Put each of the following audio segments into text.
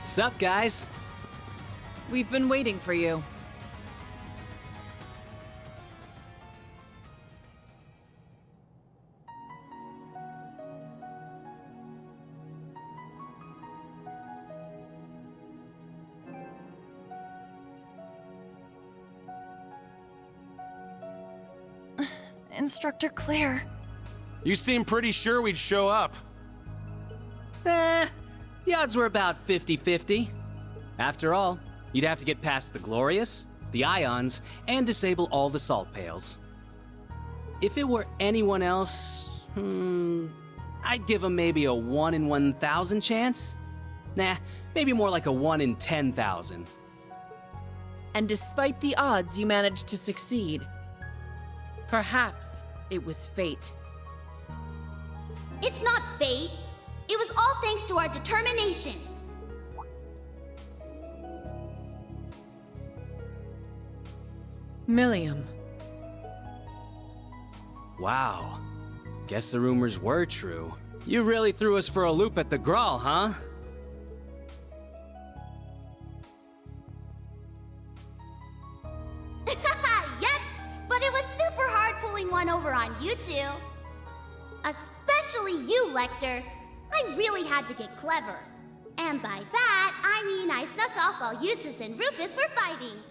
Sup, guys? We've been waiting for you. Instructor Claire. You seem pretty sure we'd show up. The odds were about 50-50. After all, you'd have to get past the Glorious, the Ions, and disable all the salt pails. If it were anyone else, I'd give them maybe a 1 in 1,000 chance. Nah, maybe more like a 1 in 10,000. And despite the odds, you managed to succeed. Perhaps it was fate. It's not fate. It was all thanks to our determination. Millium. Wow. Guess the rumors were true. You really threw us for a loop at the Grawl, huh? Yep, but it was super hard pulling one over on you two. Especially you, Lecter. I really had to get clever. And by that, I mean I snuck off while Eustace and Rufus were fighting.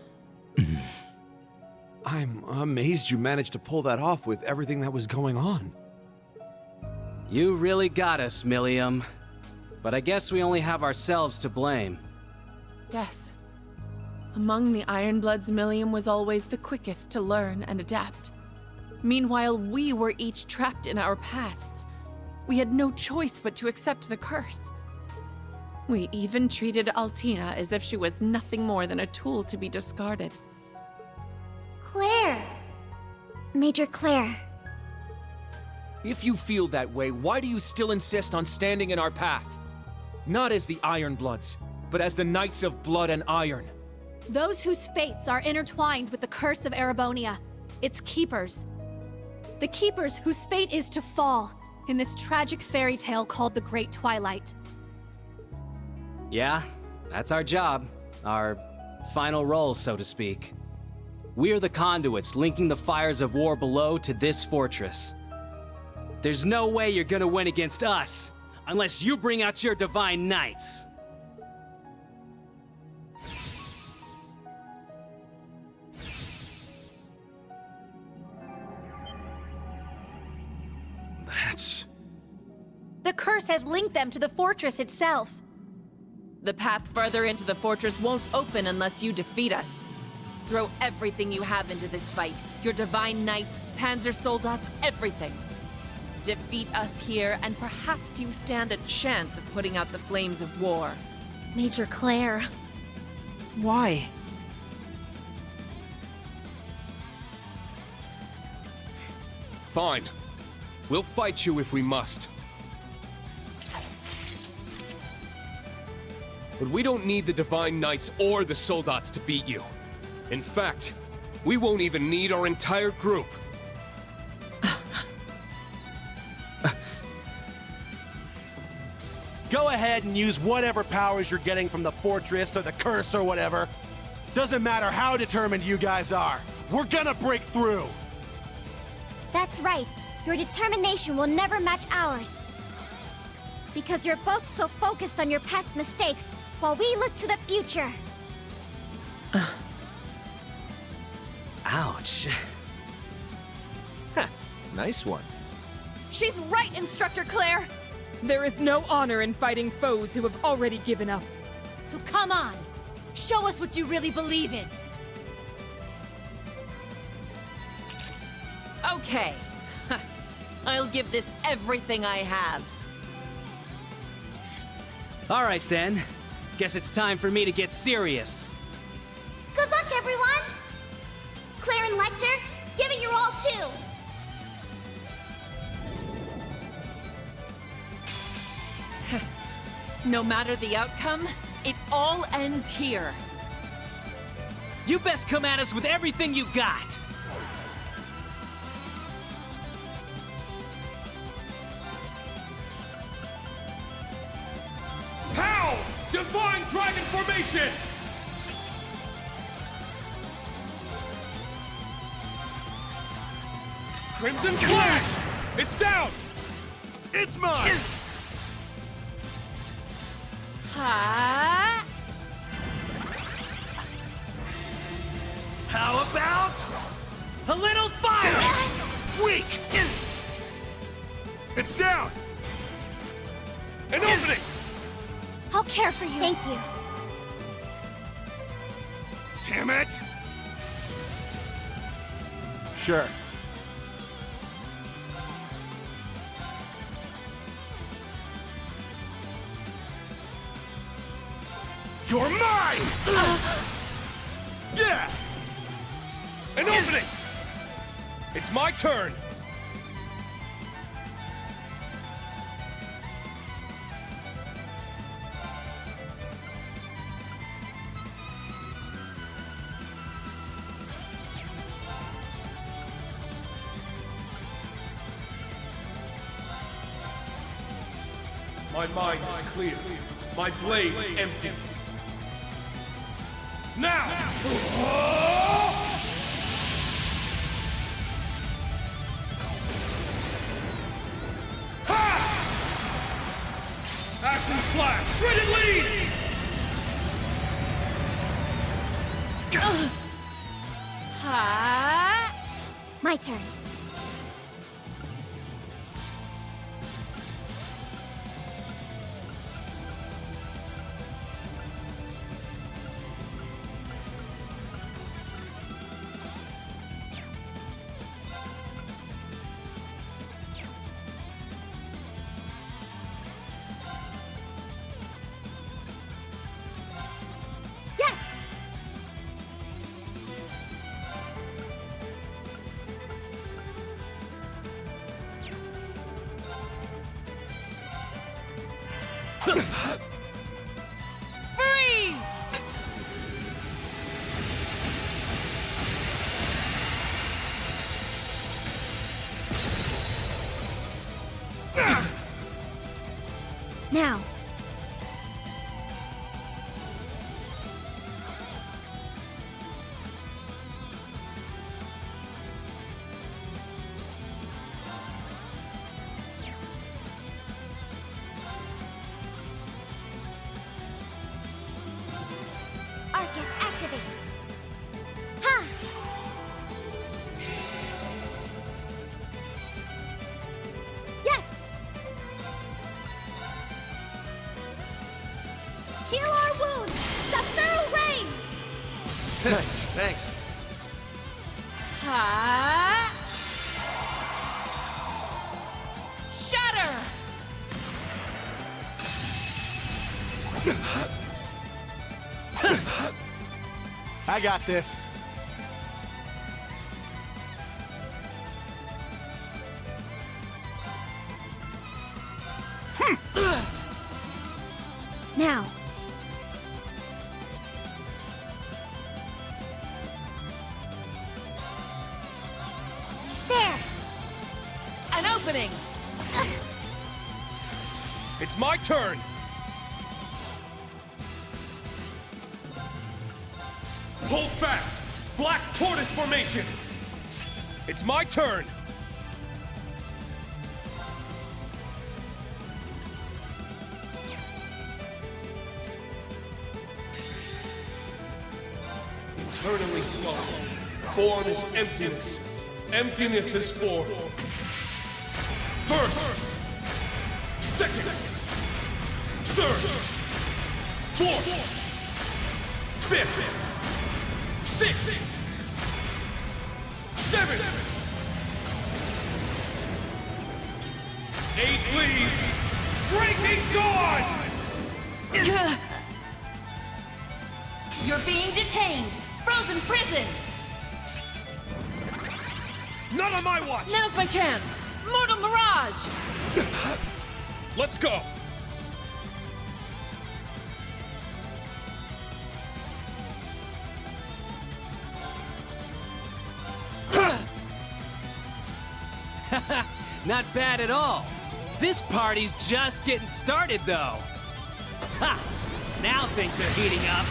I'm amazed you managed to pull that off with everything that was going on. You really got us, Millium. But I guess we only have ourselves to blame. Yes. Among the Ironbloods, Millium was always the quickest to learn and adapt. Meanwhile, we were each trapped in our pasts. We had no choice but to accept the curse. We even treated Altina as if she was nothing more than a tool to be discarded. Claire. Major Claire. If you feel that way, why do you still insist on standing in our path? Not as the Ironbloods, but as the Knights of Blood and Iron. Those whose fates are intertwined with the curse of Erebonia. Its keepers. The keepers whose fate is to fall in this tragic fairy tale called the Great Twilight. Yeah, that's our job. Our final role, so to speak. We're the conduits linking the fires of war below to this fortress. There's no way you're gonna win against us, unless you bring out your Divine Knights. That's... The curse has linked them to the fortress itself. The path further into the fortress won't open unless you defeat us. Throw everything you have into this fight. Your Divine Knights, Panzer Soldats, everything. Defeat us here, and perhaps you stand a chance of putting out the flames of war. Major Claire. Why? Fine. We'll fight you if we must. But we don't need the Divine Knights or the Soldats to beat you. In fact, we won't even need our entire group. Go ahead and use whatever powers you're getting from the fortress or the curse or whatever. Doesn't matter how determined you guys are. We're gonna break through. That's right. Your determination will never match ours. Because you're both so focused on your past mistakes, while we look to the future. Ouch. Nice one. She's right, Instructor Claire! There is no honor in fighting foes who have already given up. So come on! Show us what you really believe in! Okay. I'll give this everything I have. All right then. Guess it's time for me to get serious. Good luck, everyone! Claire and Lecter, give it your all, too! No matter the outcome, it all ends here. You best come at us with everything you got. Pow! Divine White Dragon formation! Crimson Flash! It's down! It's mine! Ha! How about a little fire? Weak! It's down! An opening! I'll care for you. Thank you. Damn it! Sure. You're mine! Yeah! An opening! It's my turn! My mind is clear. My blade empty. Now! Ashen Slash! Shredded Leaves! Ha! My turn. Yes! Freeze! Now. Arcus, activate. Ha! Yes! Heal our wounds! Sephiroth Rain! Thanks. Ha! Shatter! I got this. Now. There! An opening! It's my turn! Hold fast! Black Tortoise formation! It's my turn! Eternally flowing. Form is emptiness. Emptiness is form. First, second, third, fourth, fifth, sixth, seventh, 8 leaves, breaking dawn! You're being detained! Frozen prison! Not on my watch! Now's my chance! Mortal Mirage! Let's go! Not bad at all. This party's just getting started, though. Ha! now things are heating up.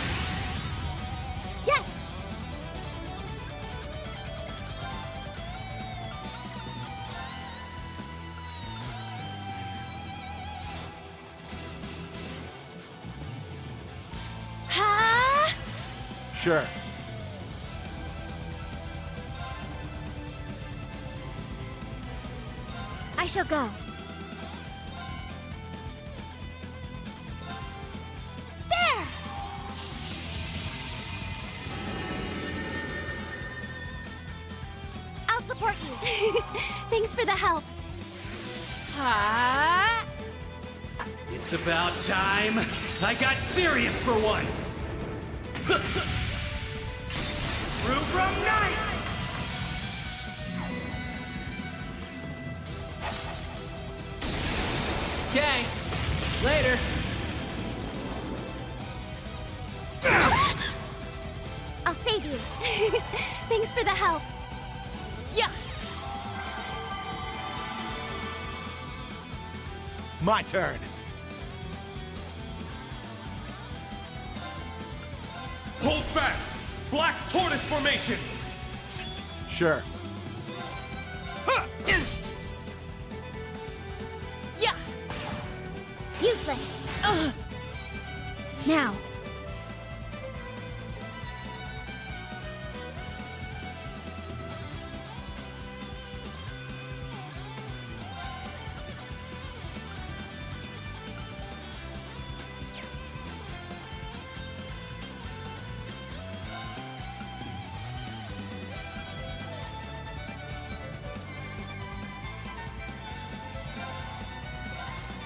Yes! Ha! Sure. I shall go. There! I'll support you. Thanks for the help. Ha! It's about time I got serious for once. Rubrum Knight! Okay, later. I'll save you. Thanks for the help. Yeah! My turn. Hold fast! Black Tortoise Formation! Sure. Yeah! Useless. Now.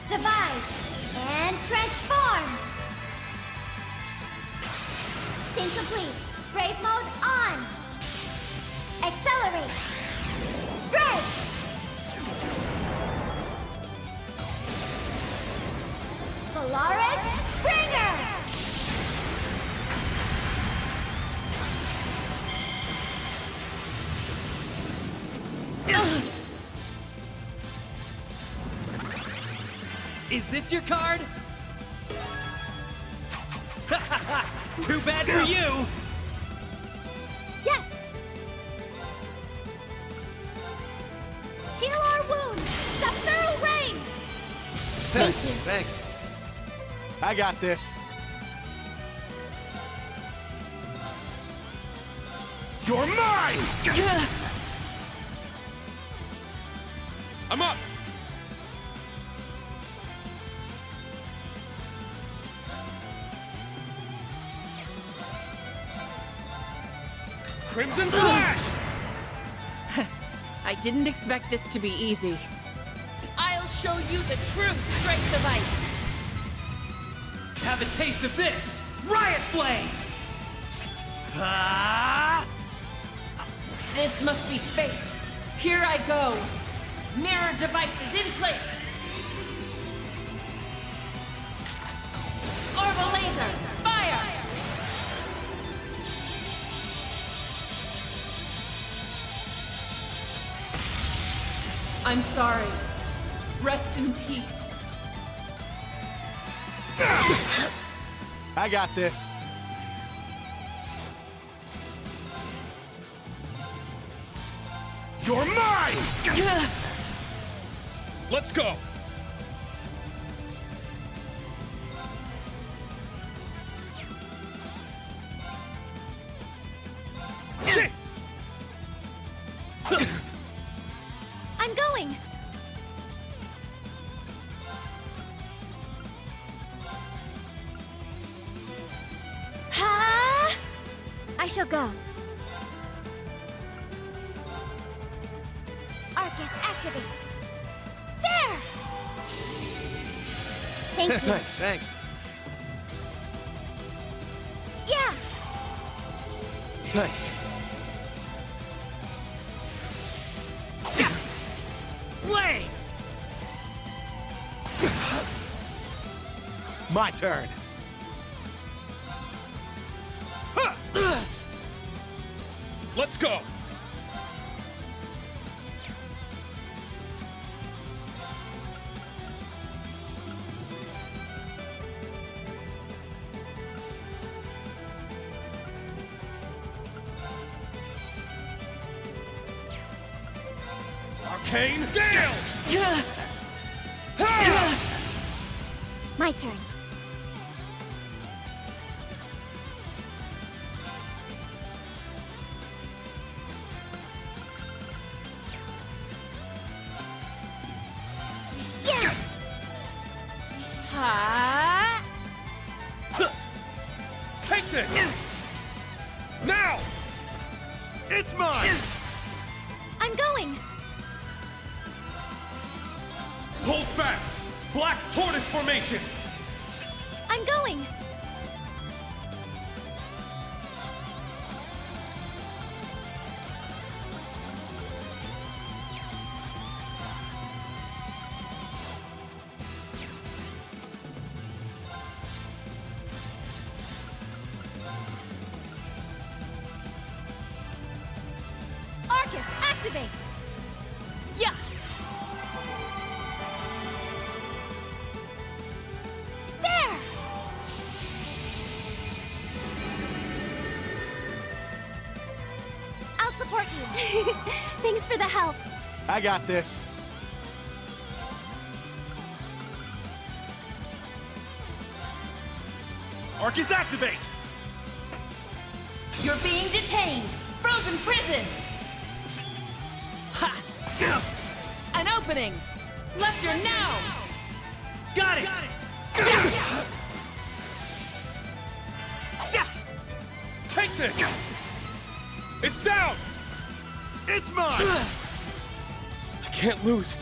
Divide and transform. Sync complete. Brave mode on. Accelerate. Strike. Solaris Springer. Is this your card? Too bad for you! Yes! Heal our wounds! Subferal Rain! Thanks. I got this. You're mine! I'm up! Crimson Slash! I didn't expect this to be easy. I'll show you the true strength of ice! Have a taste of this! Riot Flame! Ah! This must be fate. Here I go. Mirror devices in place. Orbital laser, fire! I'm sorry. Rest in peace. I got this. You're mine! Let's go! I'm going! Ha! I shall go. Arcus activate. There! Thank you. Thanks. Yeah! Thanks. Flame! My turn. Let's go! Arcane Gale! My turn. Yeah! Ha! Take this! Now! It's mine! I'm going! Hold fast! Black Tortoise Formation! I'm going! Arcus, activate! Yeah! There! I'll support you. Thanks for the help. I got this. Arcus, activate! You're being detained! Frozen prison! Ha! An opening! Lecter now! Got it! Take this! It's down! It's mine! I can't lose.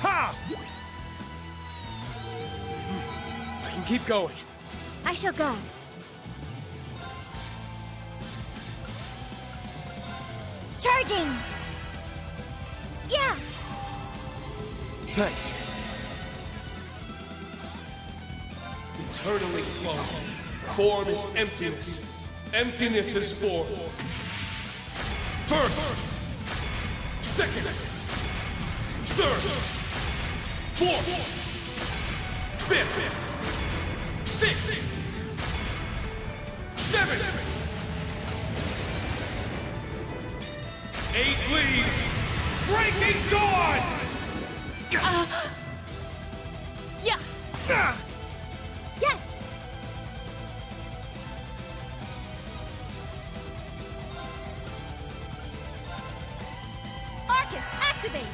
Ha! I can keep going. I shall go. Charging! Yeah! Thanks. Eternally flowing. Form is emptiness. Emptiness is form. First. Second. Third. Fourth. Fifth. Sixth. Seventh. 8 leaves. Breaking dawn! Yeah! Yes! Arcus, activate!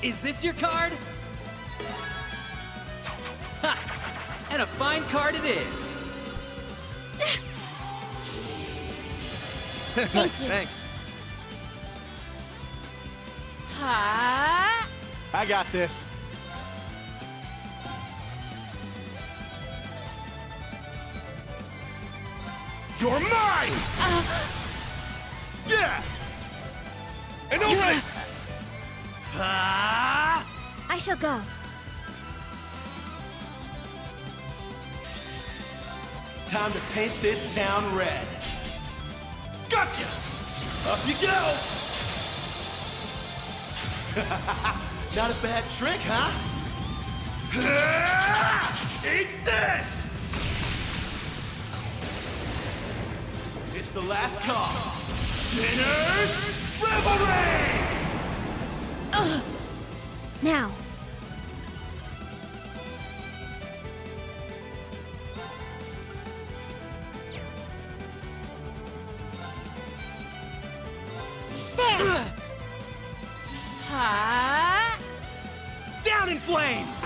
Is this your card? Ha! And a fine card it is. Thanks. Ha! I got this. You're mine! Yeah! An opening! Ah! I shall go. Time to paint this town red. Gotcha! Up you go! Not a bad trick, huh? Eat this! It's the last call. Sinners Revelry! Now. There! Ha! Down in flames!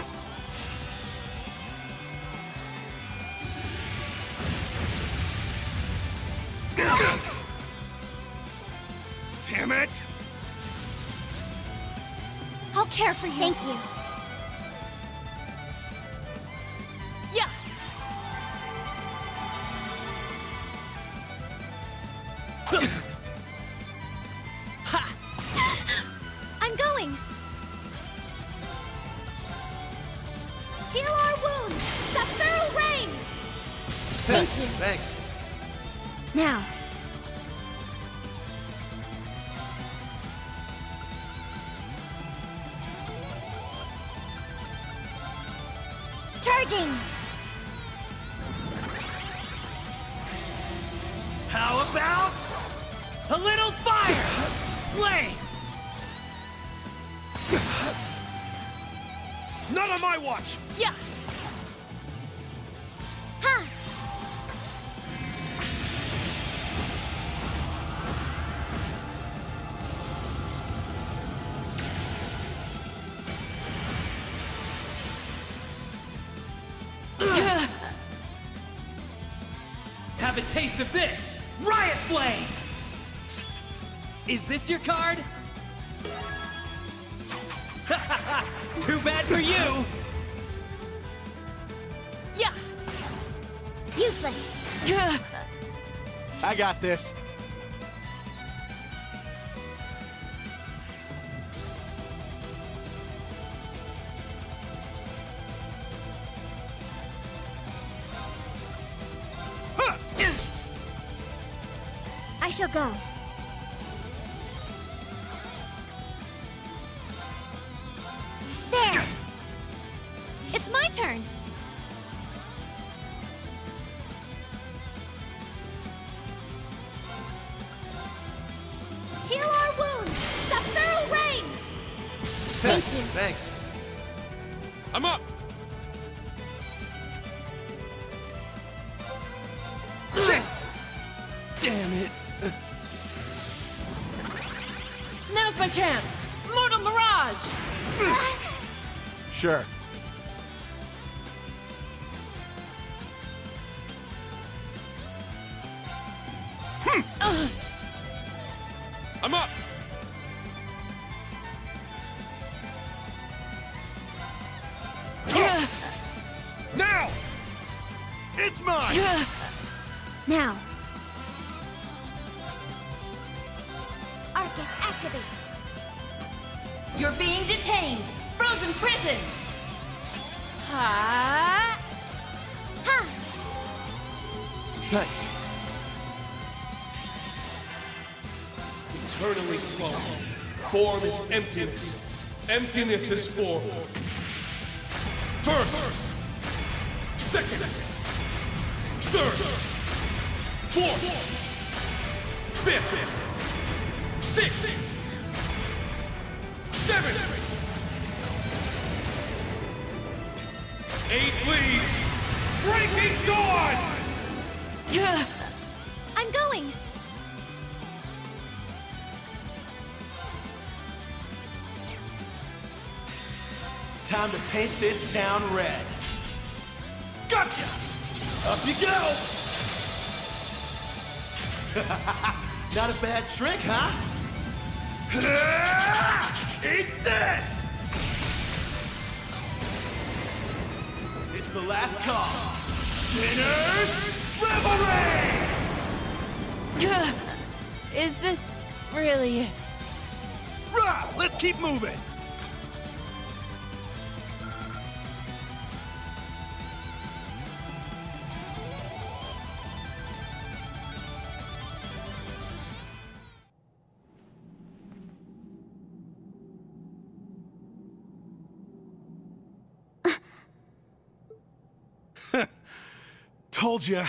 damn it! I'll care for you. Thank you. Yeah! I'm going. Heal our wounds. Sephiroth Rain. Thanks. Now. Charging! How about a little fire? Flame! Not on my watch! Yeah! Ha! Have a taste of this! Riot Flame! Is this your card? Too bad for you! Yeah! Useless! I got this. I shall go. There! It's my turn. Heal our wounds. Sephiroth Rain. Thanks. I'm up! Damn it! Now's my chance! Mortal Mirage! Sure. I'm up! Now! It's mine! Now. Arcus, activate. You're being detained! Frozen prison! Ha! Ha! Thanks. Eternally flowing. Form is emptiness. Emptiness is form. First! Second! Third! Fourth! Fifth! Sixth! Seventh! 8 leaves. Breaking dawn! I'm going. Time to paint this town red. Gotcha! Up you go! Not a bad trick, huh? Eat this! It's the last call. Sinners, revelry! Is this really it? Rah! Let's keep moving! Told ya.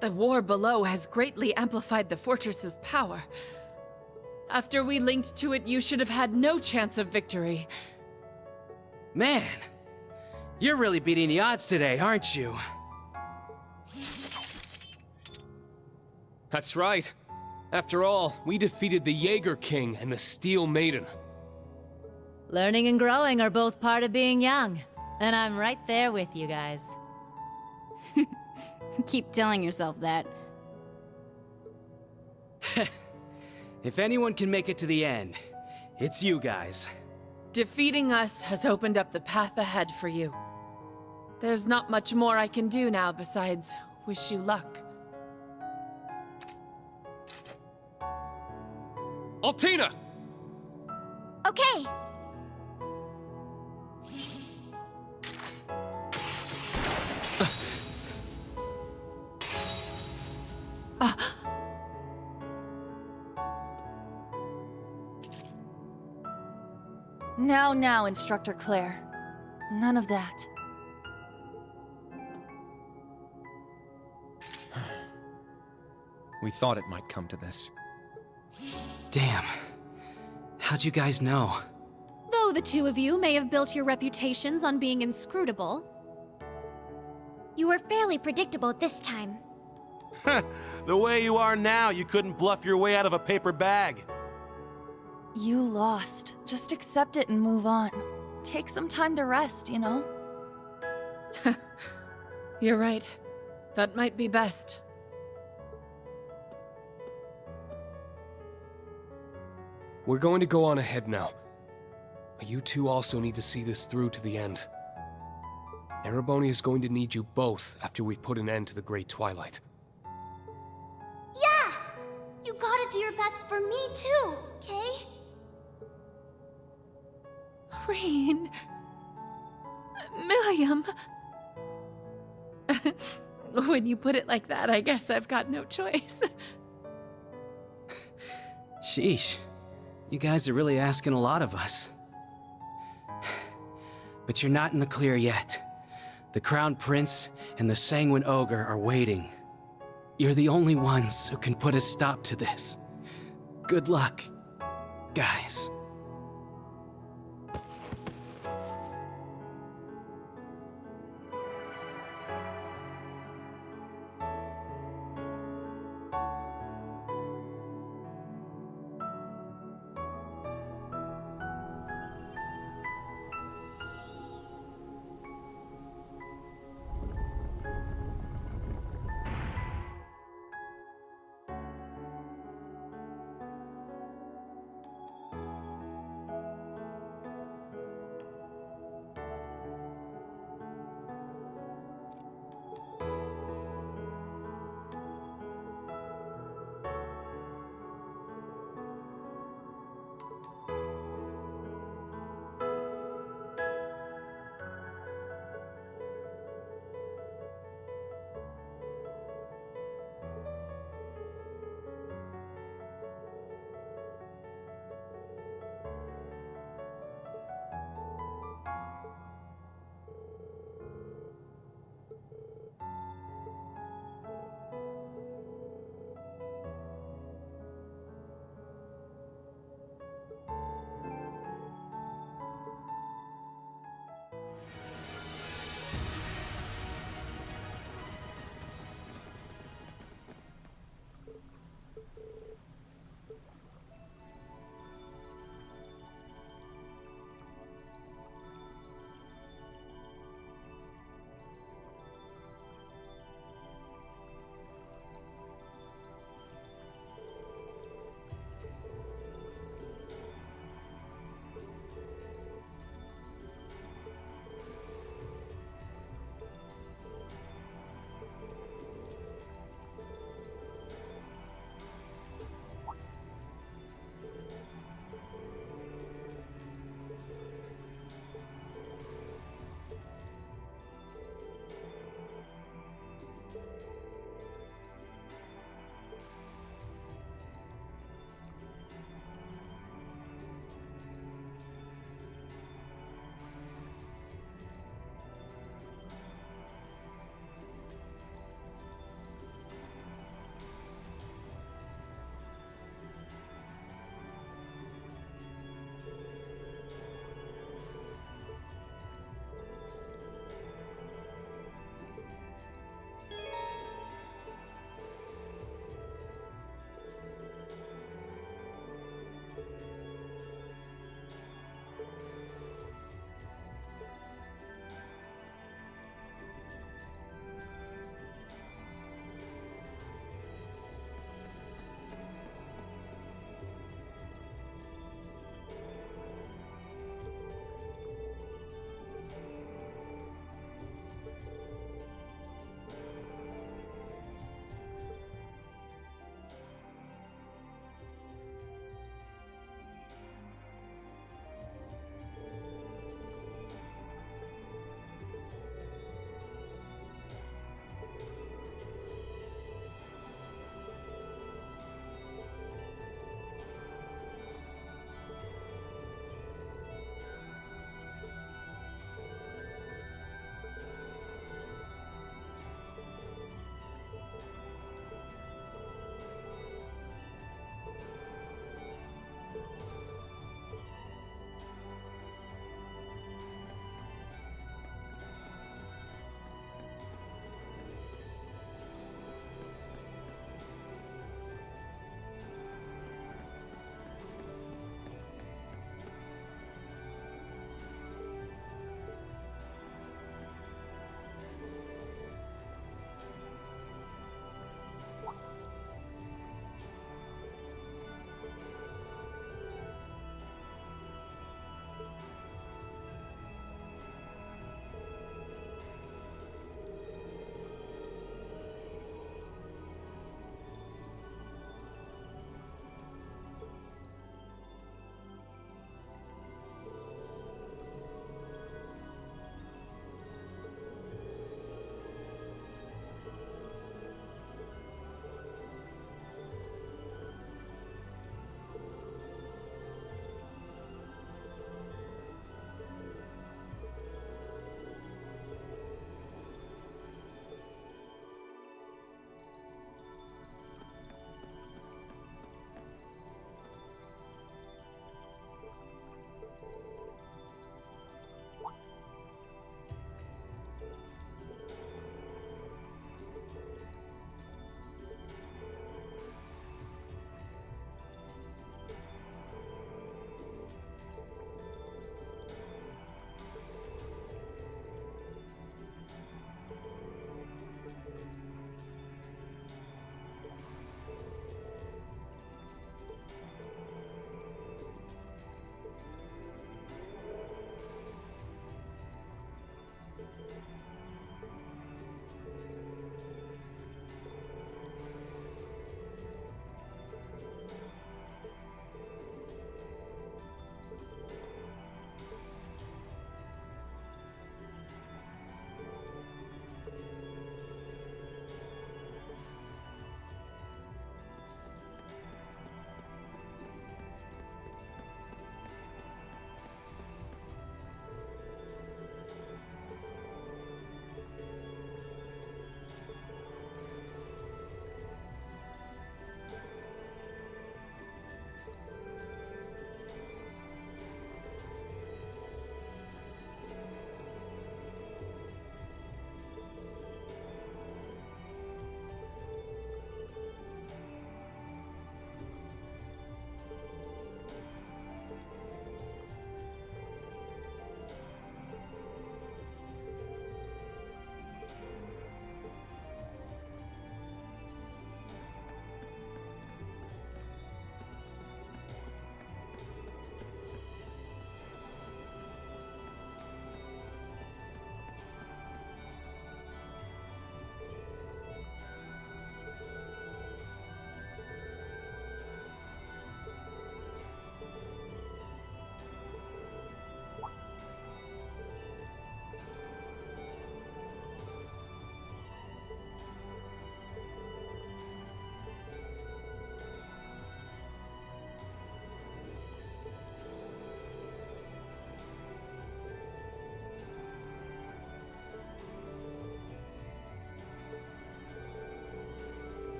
The war below has greatly amplified the fortress's power. After we linked to it, you should have had no chance of victory. Man, you're really beating the odds today, aren't you? That's right. After all, we defeated the Jaeger King and the Steel Maiden. Learning and growing are both part of being young. And I'm right there with you guys. Keep telling yourself that. If anyone can make it to the end, it's you guys. Defeating us has opened up the path ahead for you. There's not much more I can do now besides wish you luck. Altina! Okay. Now, Instructor Claire. None of that. We thought it might come to this. Damn. How'd you guys know? Though the two of you may have built your reputations on being inscrutable, You were fairly predictable this time. The way you are now, you couldn't bluff your way out of a paper bag. You lost. Just accept it and move on. Take some time to rest, you know? You're right. That might be best. We're going to go on ahead now. But you two also need to see this through to the end. Erebonia is going to need you both after we've put an end to the Great Twilight. Yeah! You gotta do your best for me too, okay? Rean... Milliam... When you put it like that, I guess I've got no choice. Sheesh. You guys are really asking a lot of us. But you're not in the clear yet. The Crown Prince and the Sanguine Ogre are waiting. You're the only ones who can put a stop to this. Good luck, guys.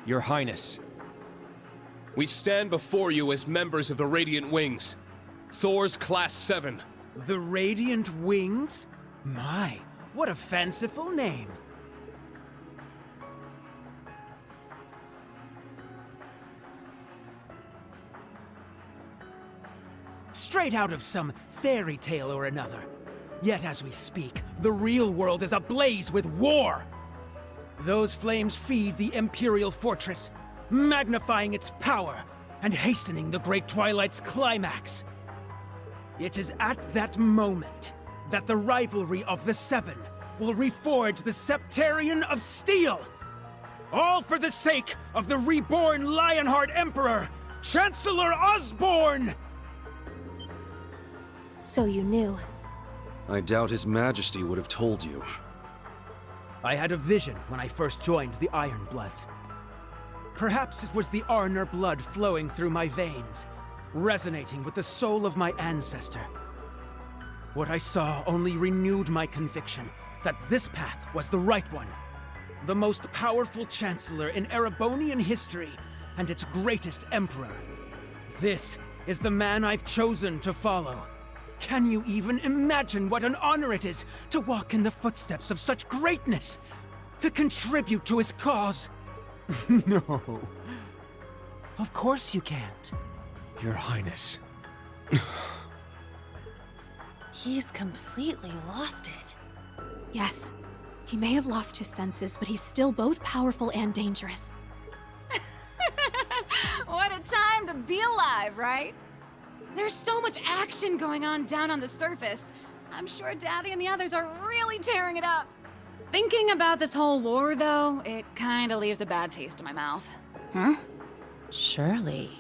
Your Highness. We stand before you as members of the Radiant Wings. Thor's Class 7. The Radiant Wings? My, what a fanciful name. Straight out of some fairy tale or another. Yet as we speak, the real world is ablaze with war! Those flames feed the Imperial Fortress, magnifying its power and hastening the Great Twilight's climax. It is at that moment that the rivalry of the Seven will reforge the Septarian of Steel! All for the sake of the reborn Lionheart Emperor, Chancellor Osborne! So you knew. I doubt His Majesty would have told you. I had a vision when I first joined the Ironbloods. Perhaps it was the Arnor blood flowing through my veins, resonating with the soul of my ancestor. What I saw only renewed my conviction that this path was the right one. The most powerful Chancellor in Erebonian history, and its greatest Emperor. This is the man I've chosen to follow. Can you even imagine what an honor it is to walk in the footsteps of such greatness? To contribute to his cause? No. Of course you can't. Your Highness. He's completely lost it. Yes, he may have lost his senses, but he's still both powerful and dangerous. What a time to be alive, right? There's so much action going on down on the surface. I'm sure Daddy and the others are really tearing it up. Thinking about this whole war, though, it kinda leaves a bad taste in my mouth. Huh? Shirley.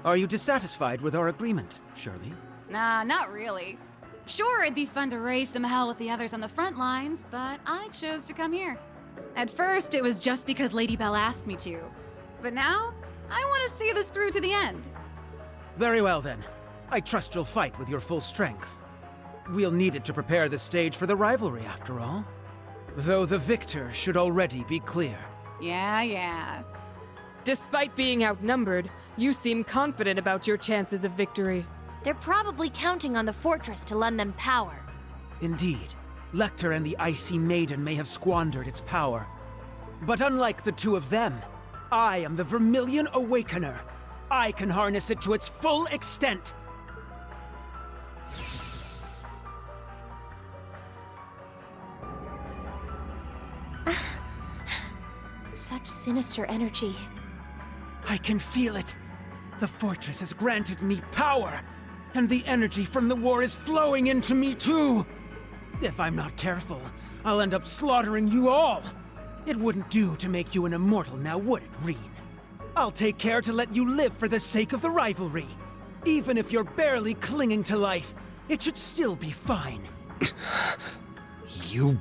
Are you dissatisfied with our agreement, Shirley? Nah, not really. Sure, it'd be fun to raise some hell with the others on the front lines, but I chose to come here. At first, it was just because Lady Belle asked me to. But now, I want to see this through to the end. Very well then. I trust you'll fight with your full strength. We'll need it to prepare the stage for the rivalry, after all. Though the victor should already be clear. Yeah. Despite being outnumbered, you seem confident about your chances of victory. They're probably counting on the fortress to lend them power. Indeed, Lecter and the Icy Maiden may have squandered its power. But unlike the two of them, I am the Vermilion Awakener. I can harness it to its full extent. Such sinister energy. I can feel it. The fortress has granted me power, and the energy from the war is flowing into me too. If I'm not careful, I'll end up slaughtering you all. It wouldn't do to make you an immortal now, would it, Reen? I'll take care to let you live for the sake of the rivalry. Even if you're barely clinging to life, it should still be fine. You...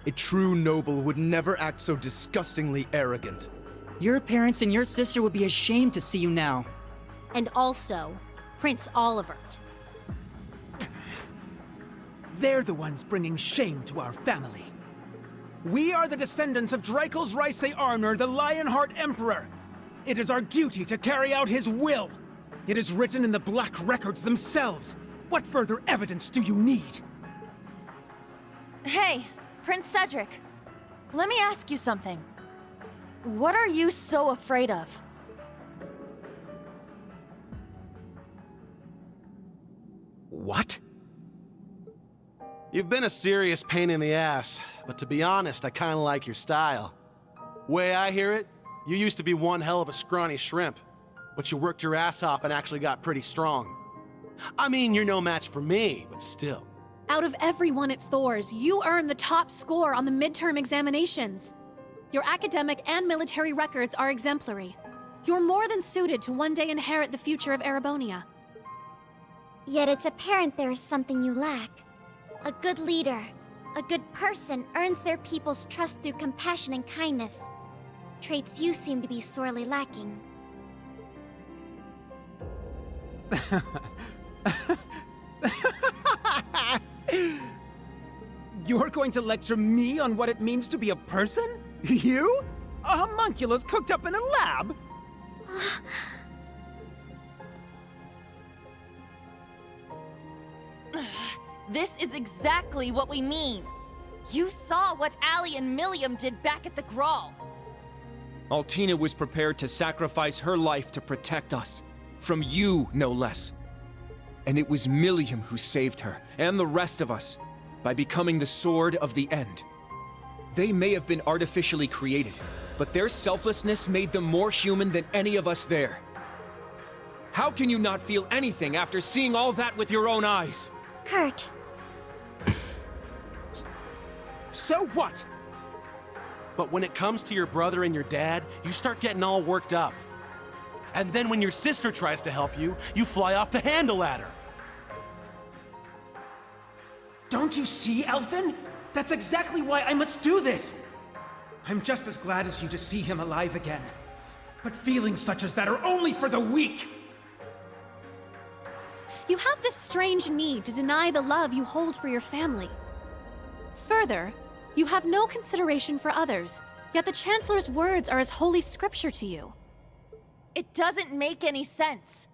A true noble would never act so disgustingly arrogant. Your parents and your sister would be ashamed to see you now. And also, Prince Olivert. They're the ones bringing shame to our family. We are the descendants of Dreikel's Rhysei Arnor, the Lionheart Emperor. It is our duty to carry out his will. It is written in the Black Records themselves. What further evidence do you need? Hey, Prince Cedric. Let me ask you something. What are you so afraid of? What? You've been a serious pain in the ass, but to be honest, I kinda like your style. Way I hear it, you used to be one hell of a scrawny shrimp, but you worked your ass off and actually got pretty strong. I mean, you're no match for me, but still. Out of everyone at Thor's, you earned the top score on the midterm examinations. Your academic and military records are exemplary. You're more than suited to one day inherit the future of Erebonia. Yet it's apparent there is something you lack. A good leader, a good person earns their people's trust through compassion and kindness. Traits you seem to be sorely lacking. You're going to lecture me on what it means to be a person? You? A homunculus cooked up in a lab? This is exactly what we mean. You saw what Allie and Milliam did back at the Grawl. Altina was prepared to sacrifice her life to protect us. From you, no less. And it was Milliam who saved her, and the rest of us, by becoming the Sword of the End. They may have been artificially created, but their selflessness made them more human than any of us there. How can you not feel anything after seeing all that with your own eyes? Kurt. So what? But when it comes to your brother and your dad, you start getting all worked up. And then when your sister tries to help you, you fly off the handle at her. Don't you see, Elfin? That's exactly why I must do this. I'm just as glad as you to see him alive again. But feelings such as that are only for the weak. You have this strange need to deny the love you hold for your family. Further, you have no consideration for others, yet the Chancellor's words are as holy scripture to you. It doesn't make any sense.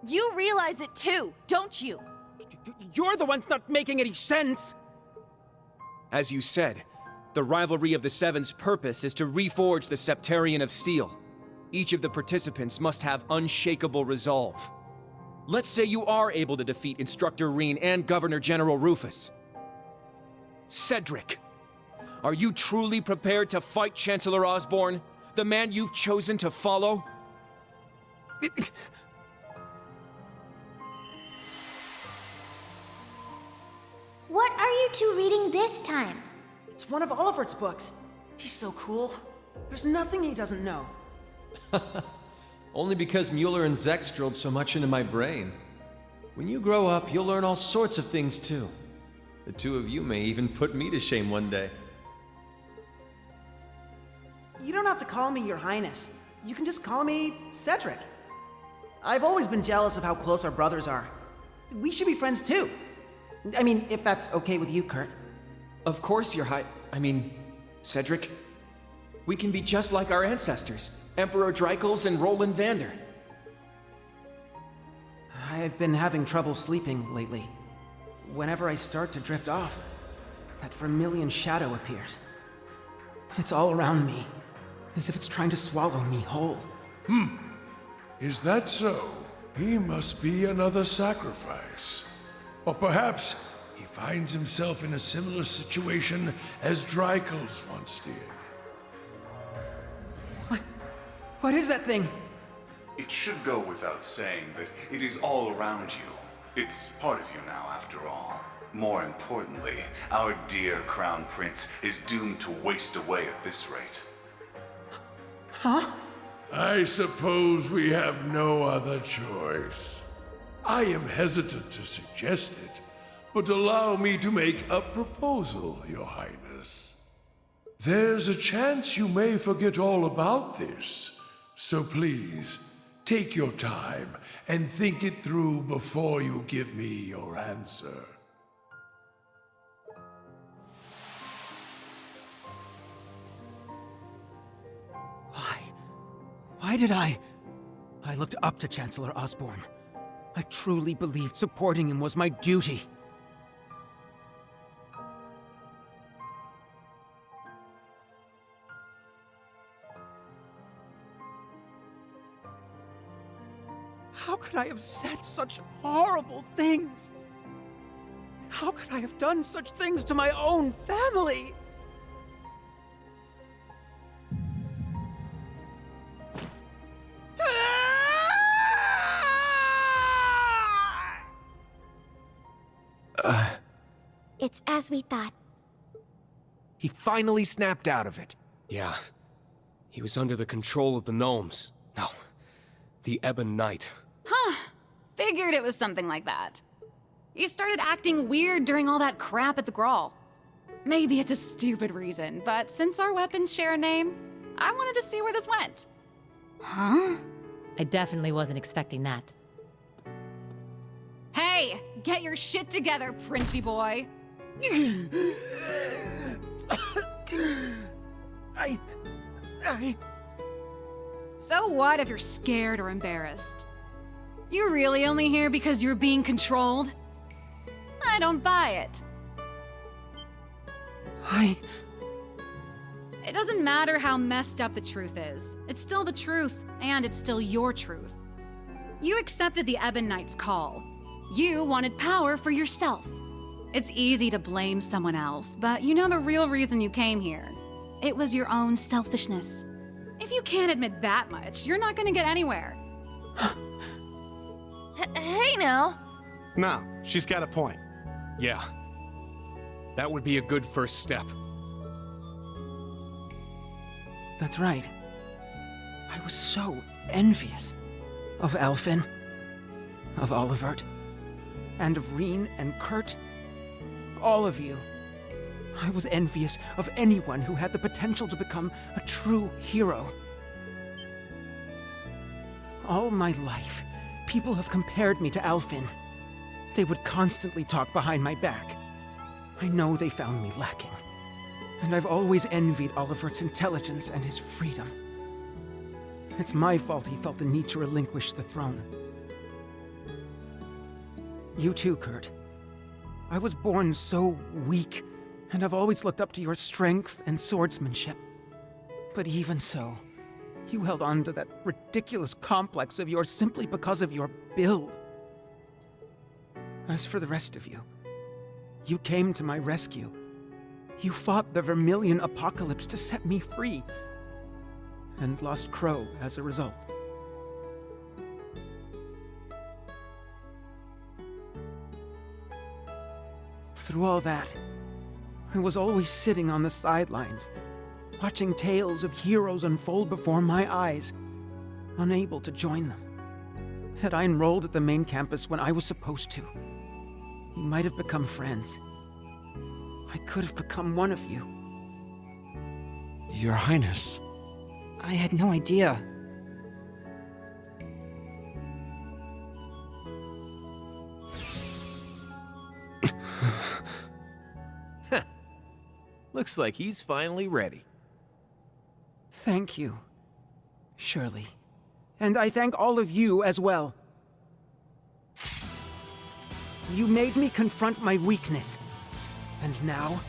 You realize it too, don't you? You're the ones not making any sense! As you said, the rivalry of the Seven's purpose is to reforge the Septarian of Steel. Each of the participants must have unshakable resolve. Let's say you are able to defeat Instructor Rean and Governor General Rufus. Cedric, are you truly prepared to fight Chancellor Osborn, the man you've chosen to follow? What are you two reading this time? It's one of Olivert's books. He's so cool. There's nothing he doesn't know. Only because Mueller and Zex drilled so much into my brain. When you grow up, you'll learn all sorts of things too. The two of you may even put me to shame one day. You don't have to call me Your Highness. You can just call me Cedric. I've always been jealous of how close our brothers are. We should be friends too. I mean, if that's okay with you, Kurt. Of course, Cedric. We can be just like our ancestors, Emperor Dreichels and Roland Vander. I've been having trouble sleeping lately. Whenever I start to drift off, that vermilion shadow appears. It's all around me, as if it's trying to swallow me whole. Is that so? He must be another sacrifice. Or perhaps he finds himself in a similar situation as Dreichels once did. What is that thing? It should go without saying that it is all around you. It's part of you now, after all. More importantly, our dear Crown Prince is doomed to waste away at this rate. Huh? I suppose we have no other choice. I am hesitant to suggest it, but allow me to make a proposal, Your Highness. There's a chance you may forget all about this, so please, take your time and think it through before you give me your answer. Why did I looked up to Chancellor Osborn. I truly believed supporting him was my duty. How could I have said such horrible things? How could I have done such things to my own family? It's as we thought. He finally snapped out of it. Yeah. He was under the control of the gnomes. No. The Ebon Knight. Huh. Figured it was something like that. You started acting weird during all that crap at the Grawl. Maybe it's a stupid reason, but since our weapons share a name, I wanted to see where this went. Huh? I definitely wasn't expecting that. Hey, get your shit together, Princey boy. So what if you're scared or embarrassed? You're really only here because you're being controlled? I don't buy it. It doesn't matter how messed up the truth is. It's still the truth, and it's still your truth. You accepted the Ebon Knight's call. You wanted power for yourself. It's easy to blame someone else, but you know the real reason you came here. It was your own selfishness. If you can't admit that much, you're not gonna get anywhere. Hey now. No, she's got a point. Yeah. That would be a good first step. That's right. I was so envious of Alfyn, of Olivert, and of Rean and Kurt. All of you. I was envious of anyone who had the potential to become a true hero. All my life, people have compared me to Alfyn. They would constantly talk behind my back. I know they found me lacking. And I've always envied Olivert's intelligence and his freedom. It's my fault he felt the need to relinquish the throne. You too, Kurt. I was born so weak, and I've always looked up to your strength and swordsmanship. But even so, you held on to that ridiculous complex of yours simply because of your build. As for the rest of you, you came to my rescue. You fought the Vermilion Apocalypse to set me free, and lost Crow as a result. Through all that, I was always sitting on the sidelines, watching tales of heroes unfold before my eyes, unable to join them. Had I enrolled at the main campus when I was supposed to, we might have become friends. I could have become one of you. Your Highness. I had no idea. Looks like he's finally ready. Thank you, Shirley. And I thank all of you as well. You made me confront my weakness. And now,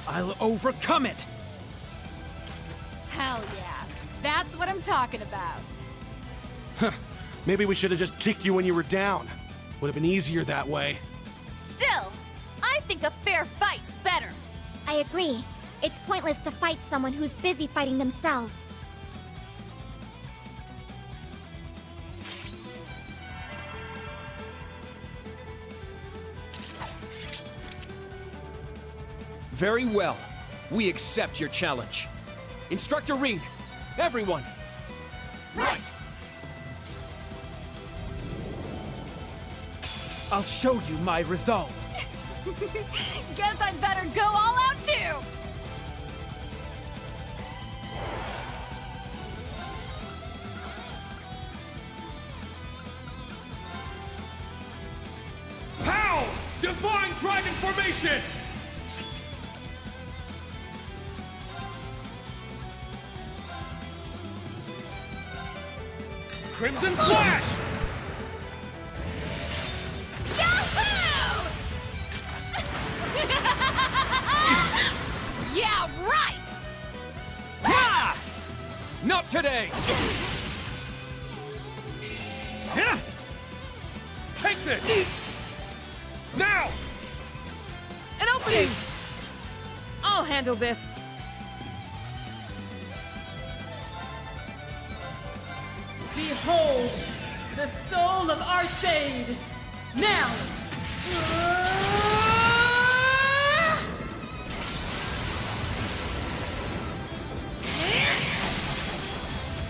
I'll overcome it! Hell yeah. That's what I'm talking about. Huh. Maybe we should have just kicked you when you were down. Would have been easier that way. Still, I think a fair fight's better. I agree. It's pointless to fight someone who's busy fighting themselves. Very well. We accept your challenge. Instructor Rean, everyone! Right! I'll show you my resolve. Guess I'd better go all out too! Pow! Divine Dragon Formation! Crimson Slash! Yahoo! Yeah, right! Ha! Not today! Take this! Now! An opening! I'll handle this. Behold, the soul of Arseid! Now!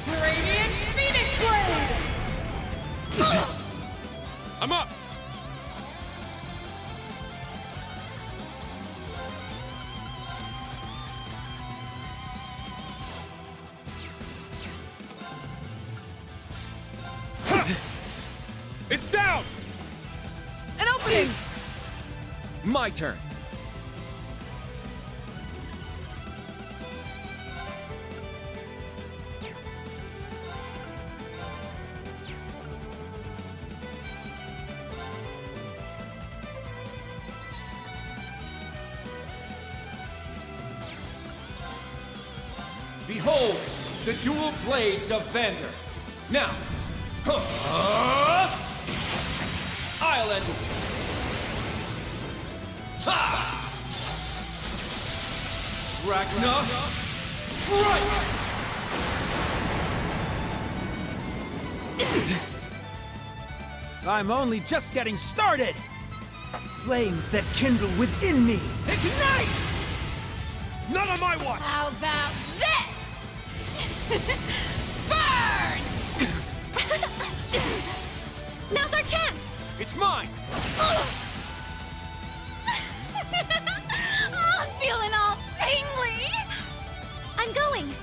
Radiant Phoenix Blade! I'm up! It's down! An opening! My turn. Behold, the dual blades of Vander. Now, I'll end it. Ha! Ragna, strike! I'm only just getting started! Flames that kindle within me! Ignite! None on my watch! How about this? Burn! Now's our chance! It's mine! Oh, I'm feeling all tingly! I'm going!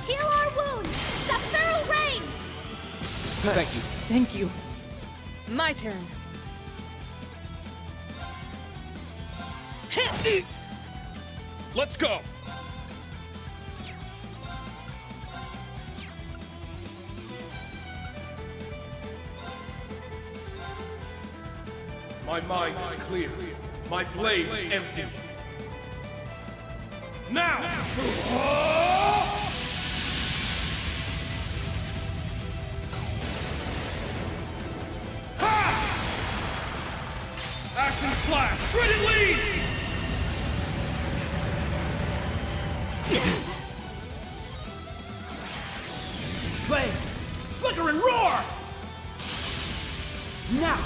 Heal our wounds! Sephiroth Rain! Thank you. Thank you. My turn. Let's go! My mind is clear. My blade empty. Now! Action slash! Shredded leaves! Flames! Flicker and roar! Now,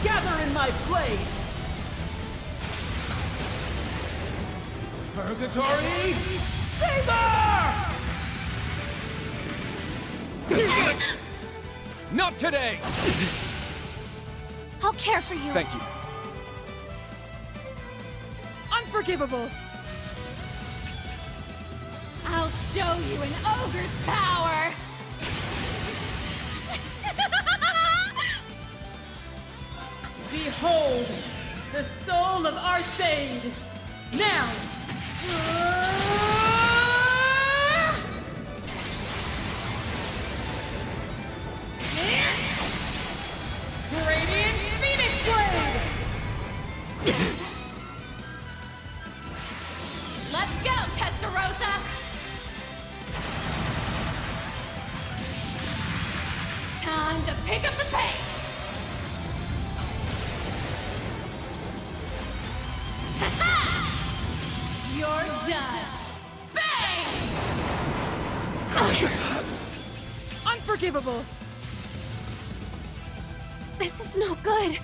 gather in my blade! Purgatory! Saber! Not today! I'll care for you. Thank you. Unforgivable! I'll show you an ogre's power! Behold, the soul of Arseid! Now! Radiant Phoenix Blade! Let's go, Testarossa! Time to pick up the pace! Ha-ha! You're done! Bang! Unforgivable! This is no good.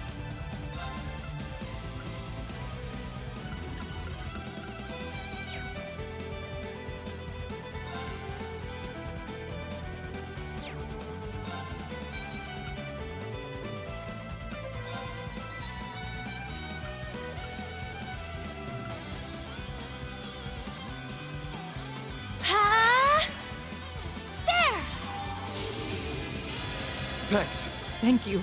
There! Thanks. Thank you.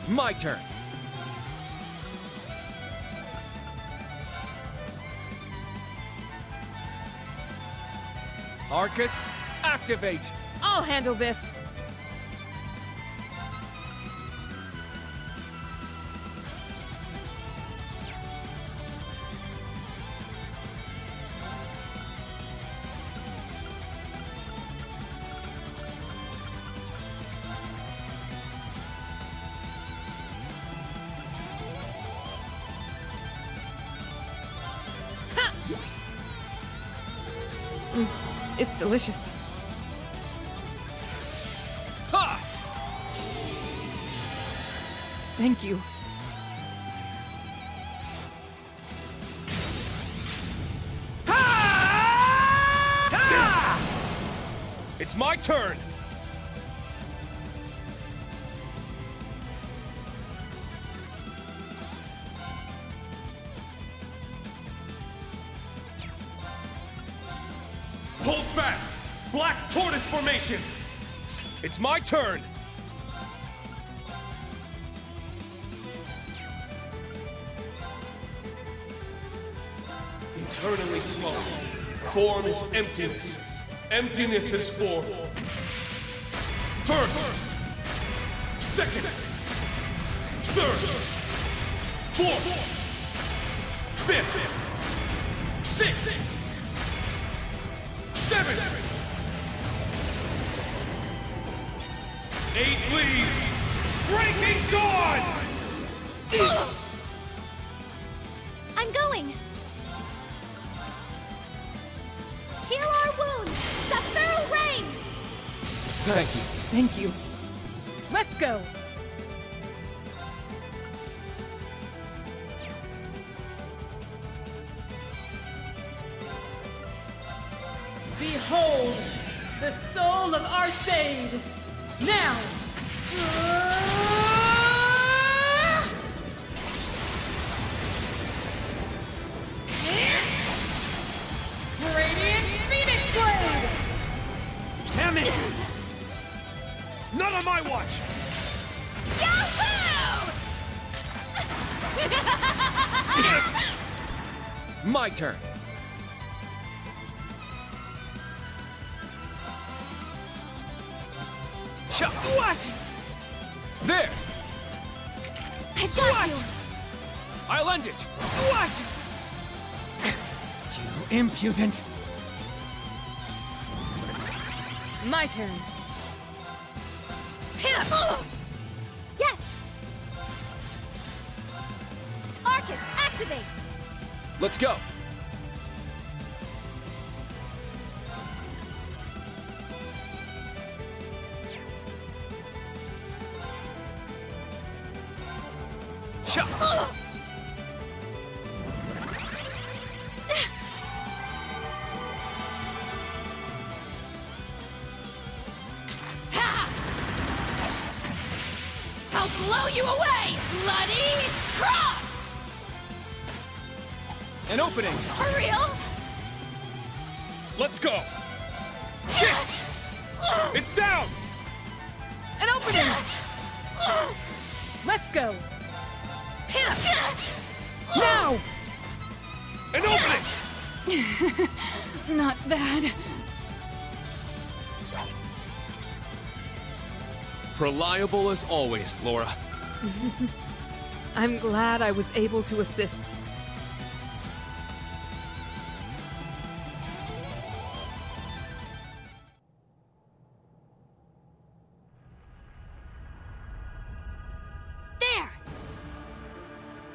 My turn. Arcus, activate! I'll handle this. It's delicious. Ha! Thank you. It's my turn! Hold fast! Black Tortoise formation! It's my turn! eternally flowing. Form is emptiness. Emptiness is form. First, second, third, fourth, fifth, sixth, seventh, 8 leaves, breaking dawn! I'm going! Heal our wounds! Sephiroth Rain! Thanks. Thank you. Let's go! Behold, the soul of Arseid! Now! Radiant Phoenix Blade! Damn it! Not on my watch! Yahoo! My turn. What? There! I've got you! I'll end it! What? You impudent! My turn. Yes! Arcus, activate! Let's go! I'll blow you away, bloody cross! An opening! For real? Let's go! Shit! It's down! An opening! Let's go! Now! An opening! Not bad. Reliable as always, Laura. I'm glad I was able to assist. There!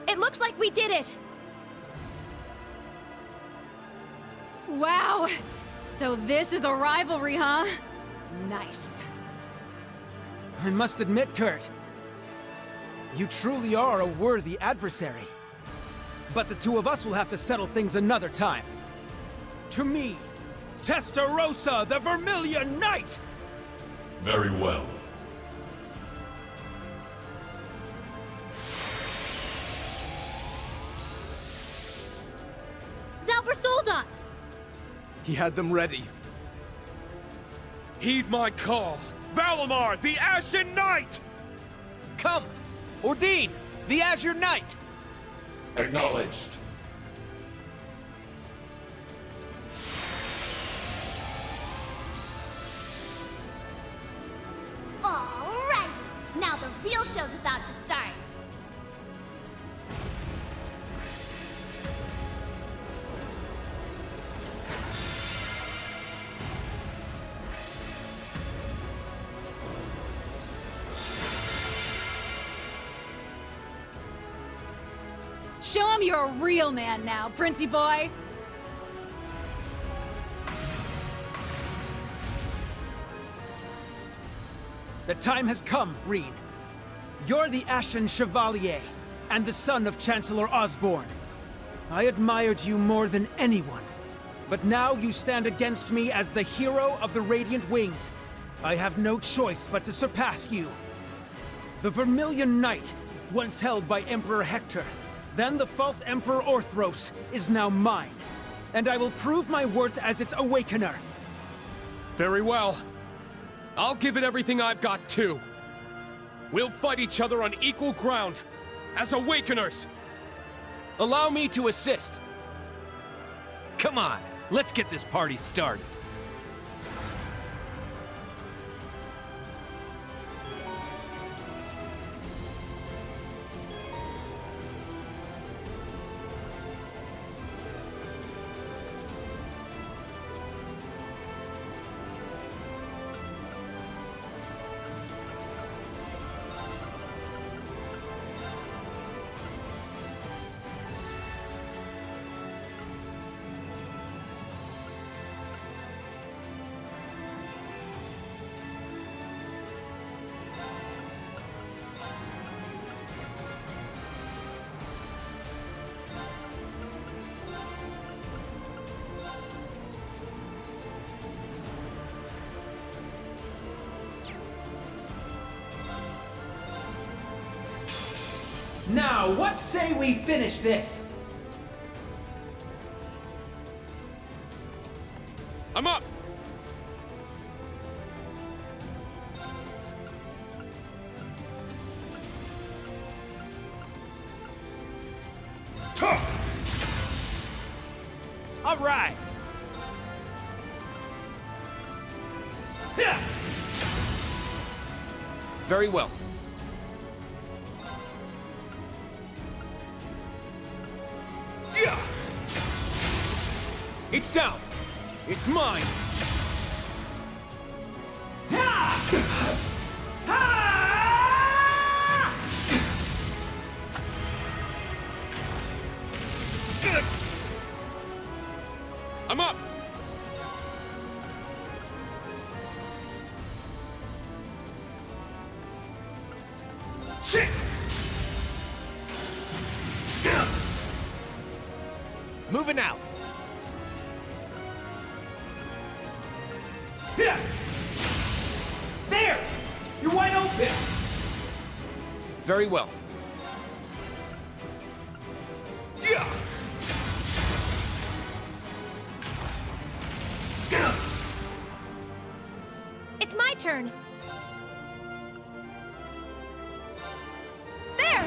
It looks like we did it! Wow! So this is a rivalry, huh? Nice. I must admit, Kurt, you truly are a worthy adversary. But the two of us will have to settle things another time. To me, Testarossa, the Vermilion Knight! Very well. Zalber Soldats! He had them ready. Heed my call! Valimar, the Ashen Knight! Come! Ordine, the Azure Knight! Acknowledged. Alright! Now the real show's about to start. Show him you're a real man now, Princey boy! The time has come, Reed. You're the Ashen Chevalier, and the son of Chancellor Osborne. I admired you more than anyone. But now you stand against me as the hero of the Radiant Wings. I have no choice but to surpass you. The Vermilion Knight, once held by Emperor Hector, then the false Emperor Orthros, is now mine. And I will prove my worth as its Awakener. Very well. I'll give it everything I've got, too. We'll fight each other on equal ground, as Awakeners! Allow me to assist. Come on, let's get this party started. Now, what say we finish this? I'm up! All right. Very well. It's down! It's mine! I'm up! Moving out. There! You're wide open! Very well. It's my turn. There!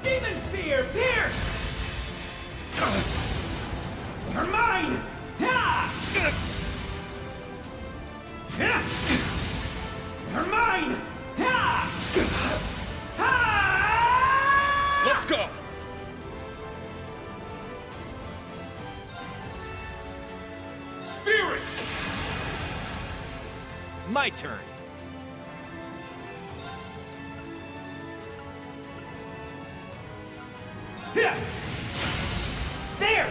Demon Spear, pierce! You're mine! You're mine! Let's go! Spirit! My turn. There!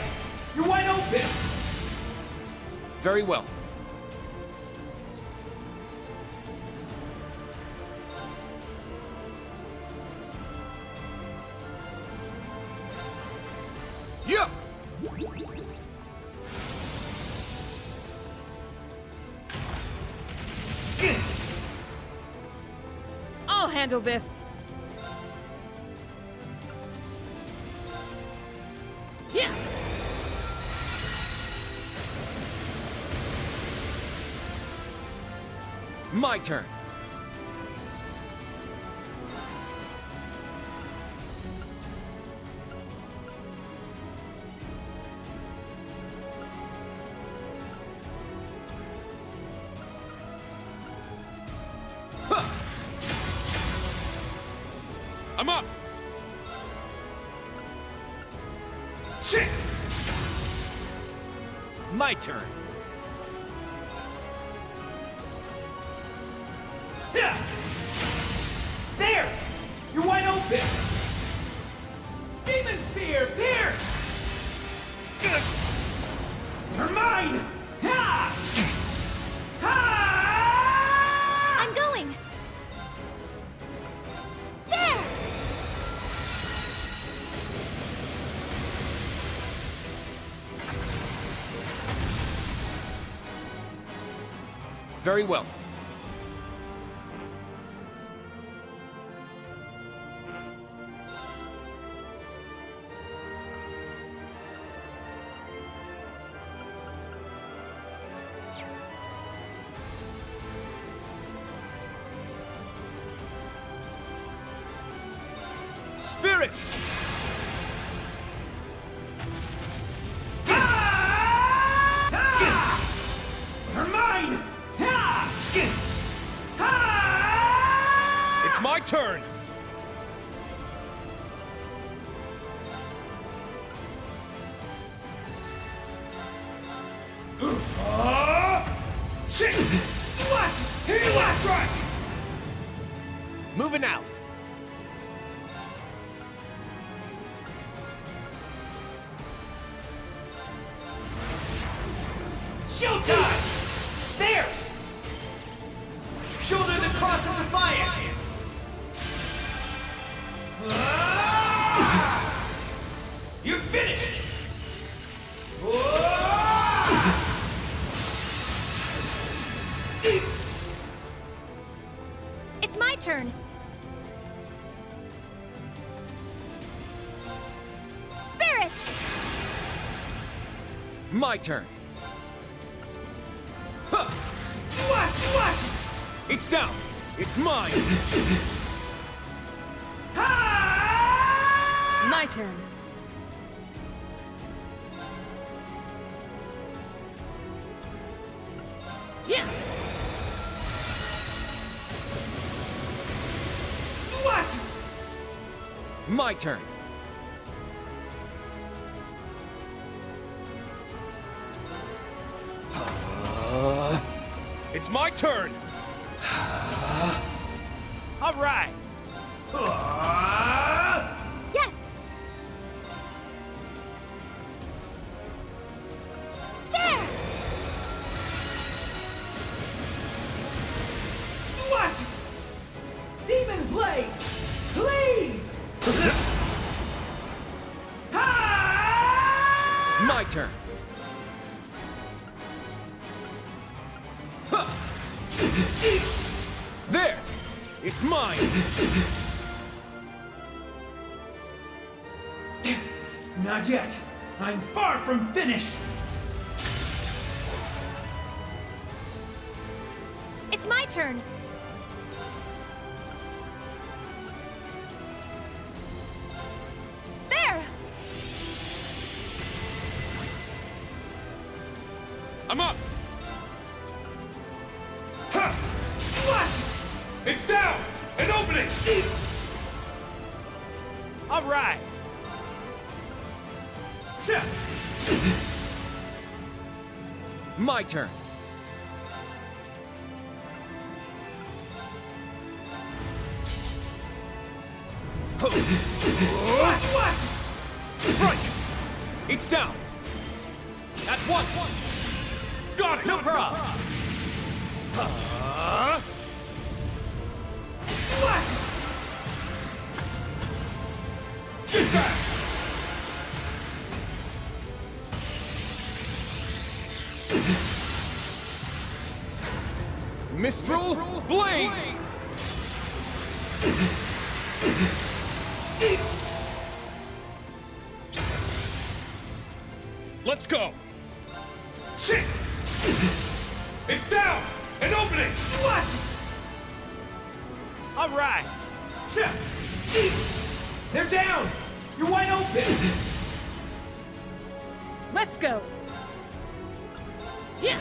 You're wide open! Very well. Yeah! I'll handle this. Yeah. My turn. I'm up! My turn. There! You're wide open! Demon Spear, pierce! You're mine! I'm going! There! Very well. spirit! You're mine! It's my turn! What? What? Strike! Moving out. Showtime! There! Shoulder the cross of defiance! You're finished! It's my turn. Spirit! My turn. Huh. What? It's down! It's mine! My turn. Yeah. What? My turn. It's my turn! All right. Yes! There! What? Demon Blade! Cleave! My turn. There! It's mine! Not yet. I'm far from finished. It's my turn. There! I'm up! What? It's down! An opening! All right. My turn. What? Strike! It's down! At once! Got it! No problem. What? Get back! Mistral Blade! Let's go! Shit! It's down! An opening! What? All right. They're down! You're wide open! Let's go. Yeah.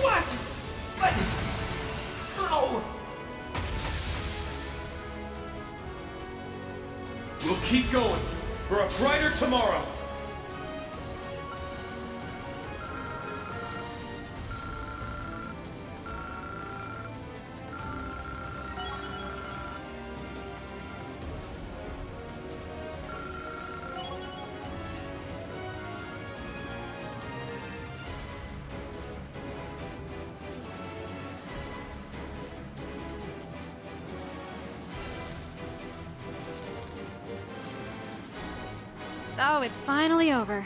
What? What? Ow! We'll keep going for a brighter tomorrow. So it's finally over.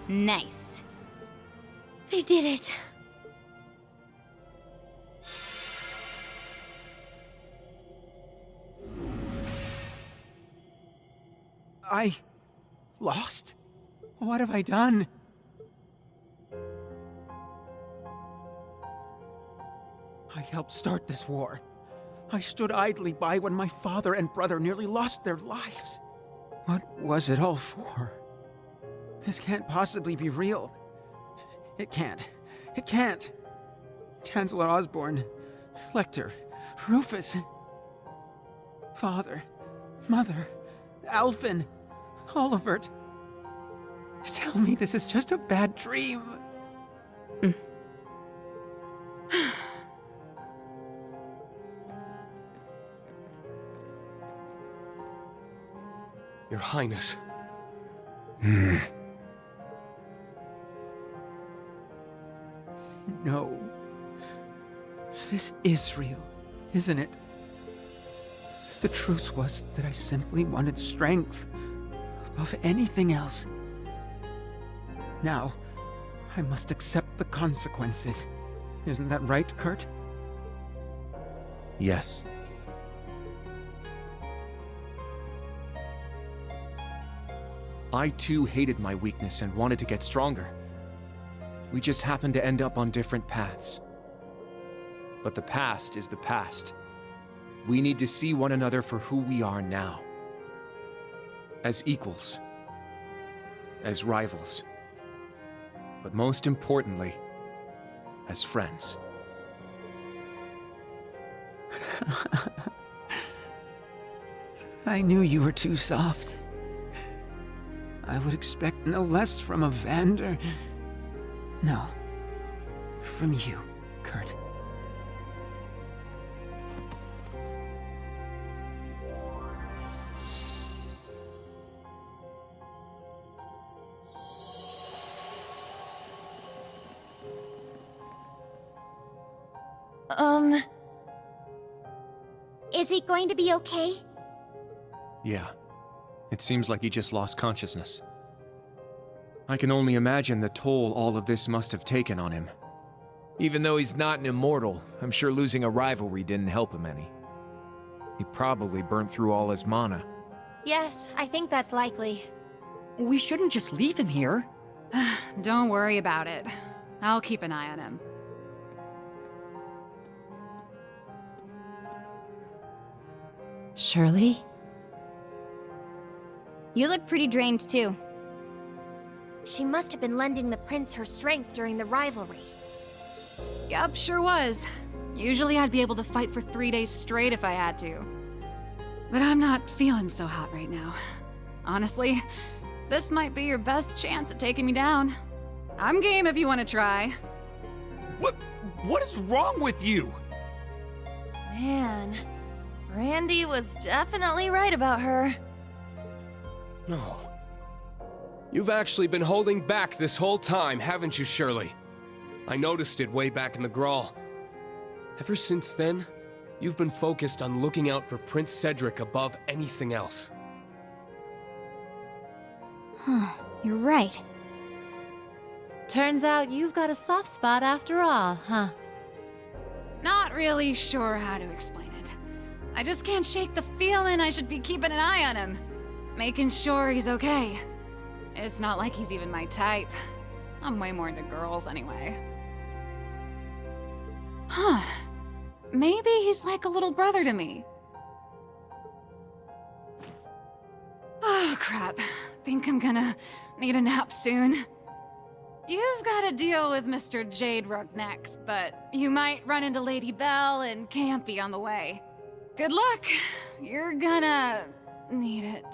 Nice. They did it. I... lost? What have I done? I helped start this war. I stood idly by when my father and brother nearly lost their lives. What was it all for? This can't possibly be real. It can't. It can't. Chancellor Osborne, Lecter, Rufus, Father, Mother, Alphen, Olivert. Tell me this is just a bad dream. Your Highness. No. This is real, isn't it? The truth was that I simply wanted strength above anything else. Now, I must accept the consequences. Isn't that right, Kurt? Yes. I too hated my weakness and wanted to get stronger. We just happened to end up on different paths. But the past is the past. We need to see one another for who we are now. As equals. As rivals. But most importantly, as friends. I knew you were too soft. I would expect no less from a Vander. No. From you, Kurt. Is he going to be okay? Yeah. It seems like he just lost consciousness. I can only imagine the toll all of this must have taken on him. Even though he's not an immortal, I'm sure losing a rivalry didn't help him any. He probably burnt through all his mana. Yes, I think that's likely. We shouldn't just leave him here. Don't worry about it. I'll keep an eye on him. Shirley? You look pretty drained, too. She must have been lending the prince her strength during the rivalry. Yup, sure was. Usually I'd be able to fight for 3 days straight if I had to. But I'm not feeling so hot right now. Honestly, this might be your best chance at taking me down. I'm game if you want to try. What is wrong with you? Man, Randy was definitely right about her. No. You've actually been holding back this whole time, haven't you, Shirley? I noticed it way back in the Grawl. Ever since then, you've been focused on looking out for Prince Cedric above anything else. Huh, you're right. Turns out you've got a soft spot after all, huh? Not really sure how to explain it. I just can't shake the feeling I should be keeping an eye on him. Making sure he's okay. It's not like he's even my type. I'm way more into girls anyway. Huh. Maybe he's like a little brother to me. Oh, crap. Think I'm gonna need a nap soon. You've got to deal with Mr. Jade-Rug next, but you might run into Lady Belle and Campy on the way. Good luck. You're gonna need it.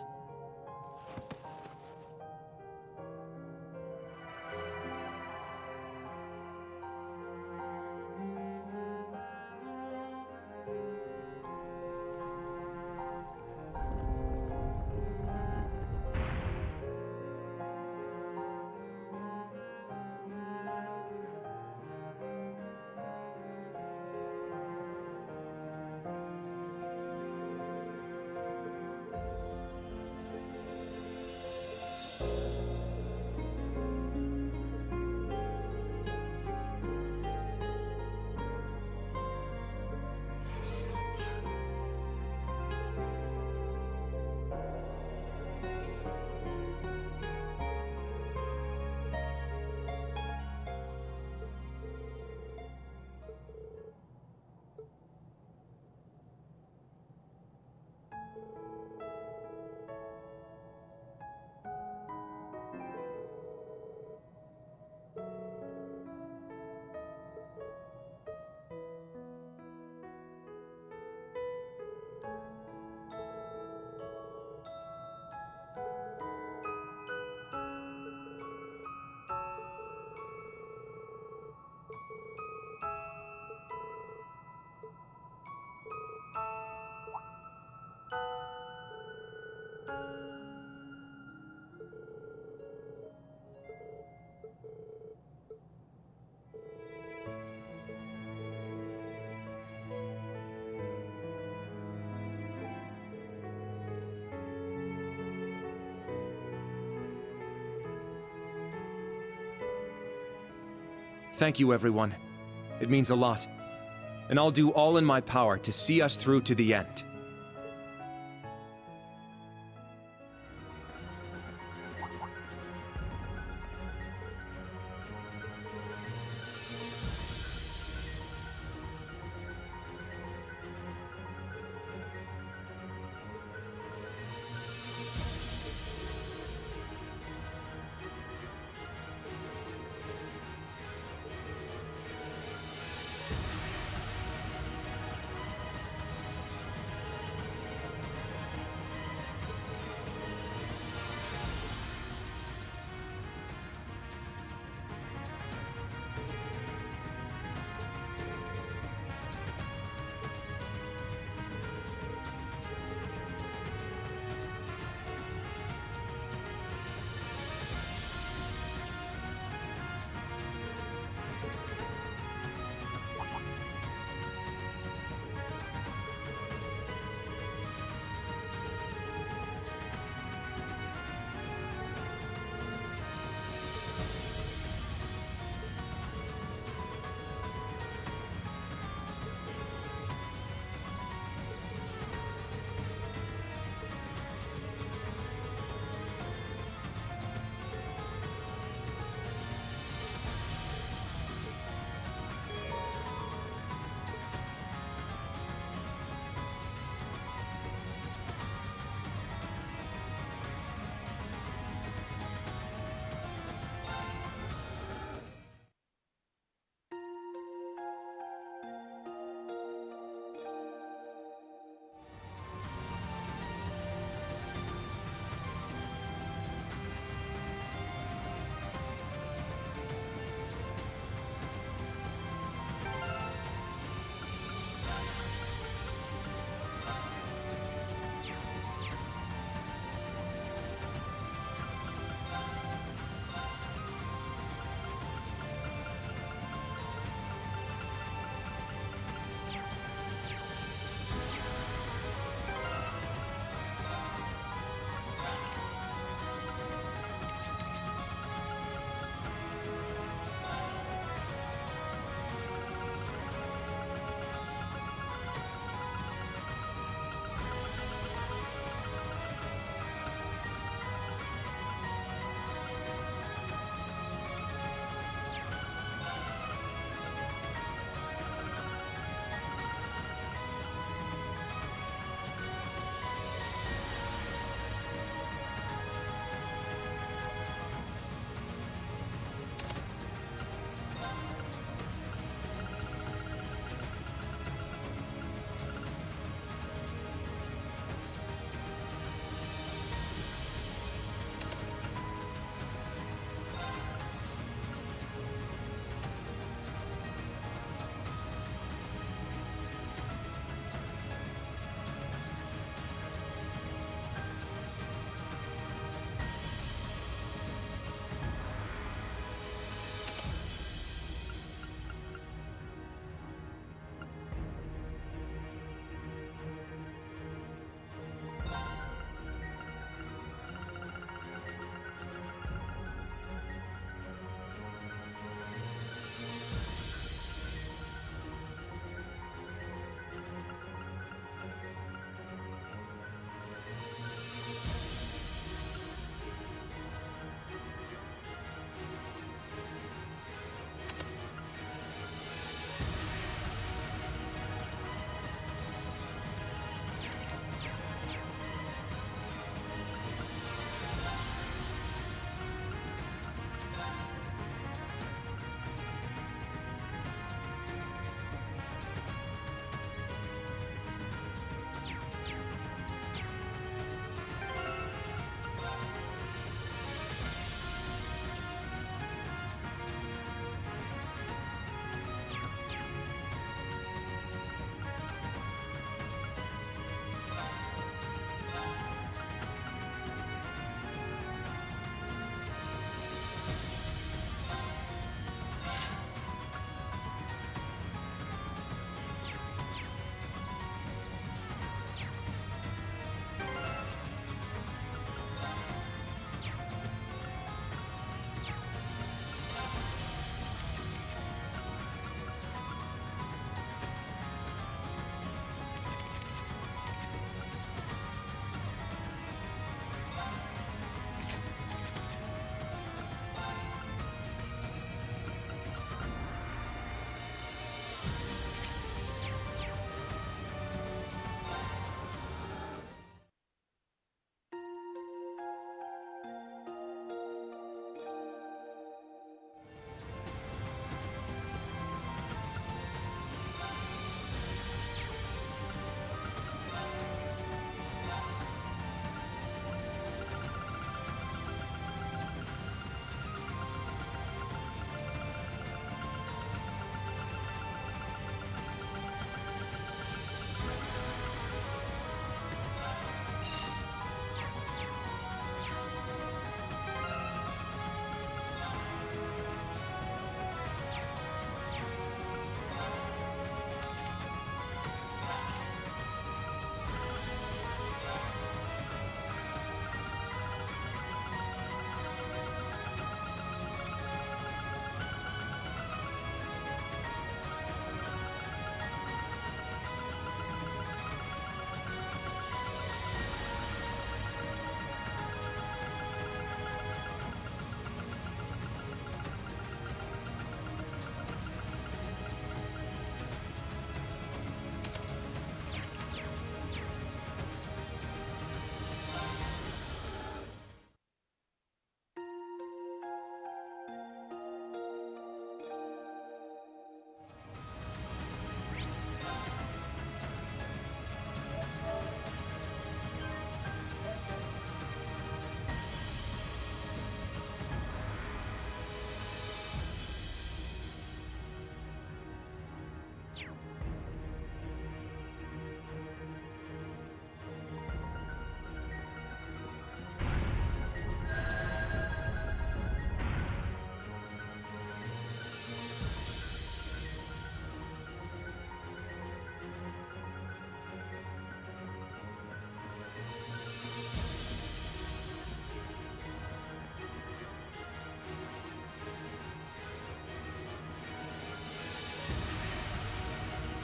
Thank you, everyone. It means a lot. And I'll do all in my power to see us through to the end.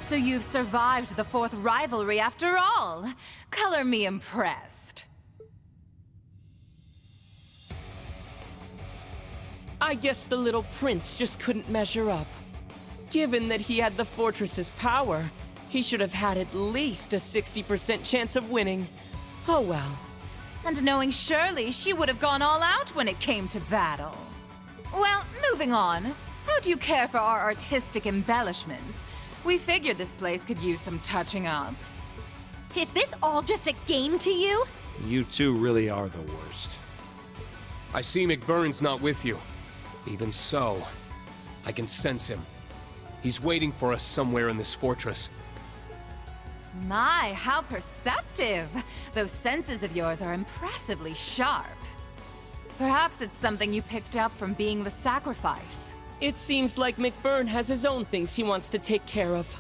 So you've survived the 4th rivalry after all. Color me impressed. I guess the little prince just couldn't measure up. Given that he had the fortress's power, he should have had at least a 60% chance of winning. Oh well. And knowing Shirley, she would have gone all out when it came to battle. Well, moving on. How do you care for our artistic embellishments? We figured this place could use some touching up. Is this all just a game to you? You two really are the worst. I see McBurn's not with you. Even so, I can sense him. He's waiting for us somewhere in this fortress. My, how perceptive! Those senses of yours are impressively sharp. Perhaps it's something you picked up from being the sacrifice. It seems like McBurn has his own things he wants to take care of.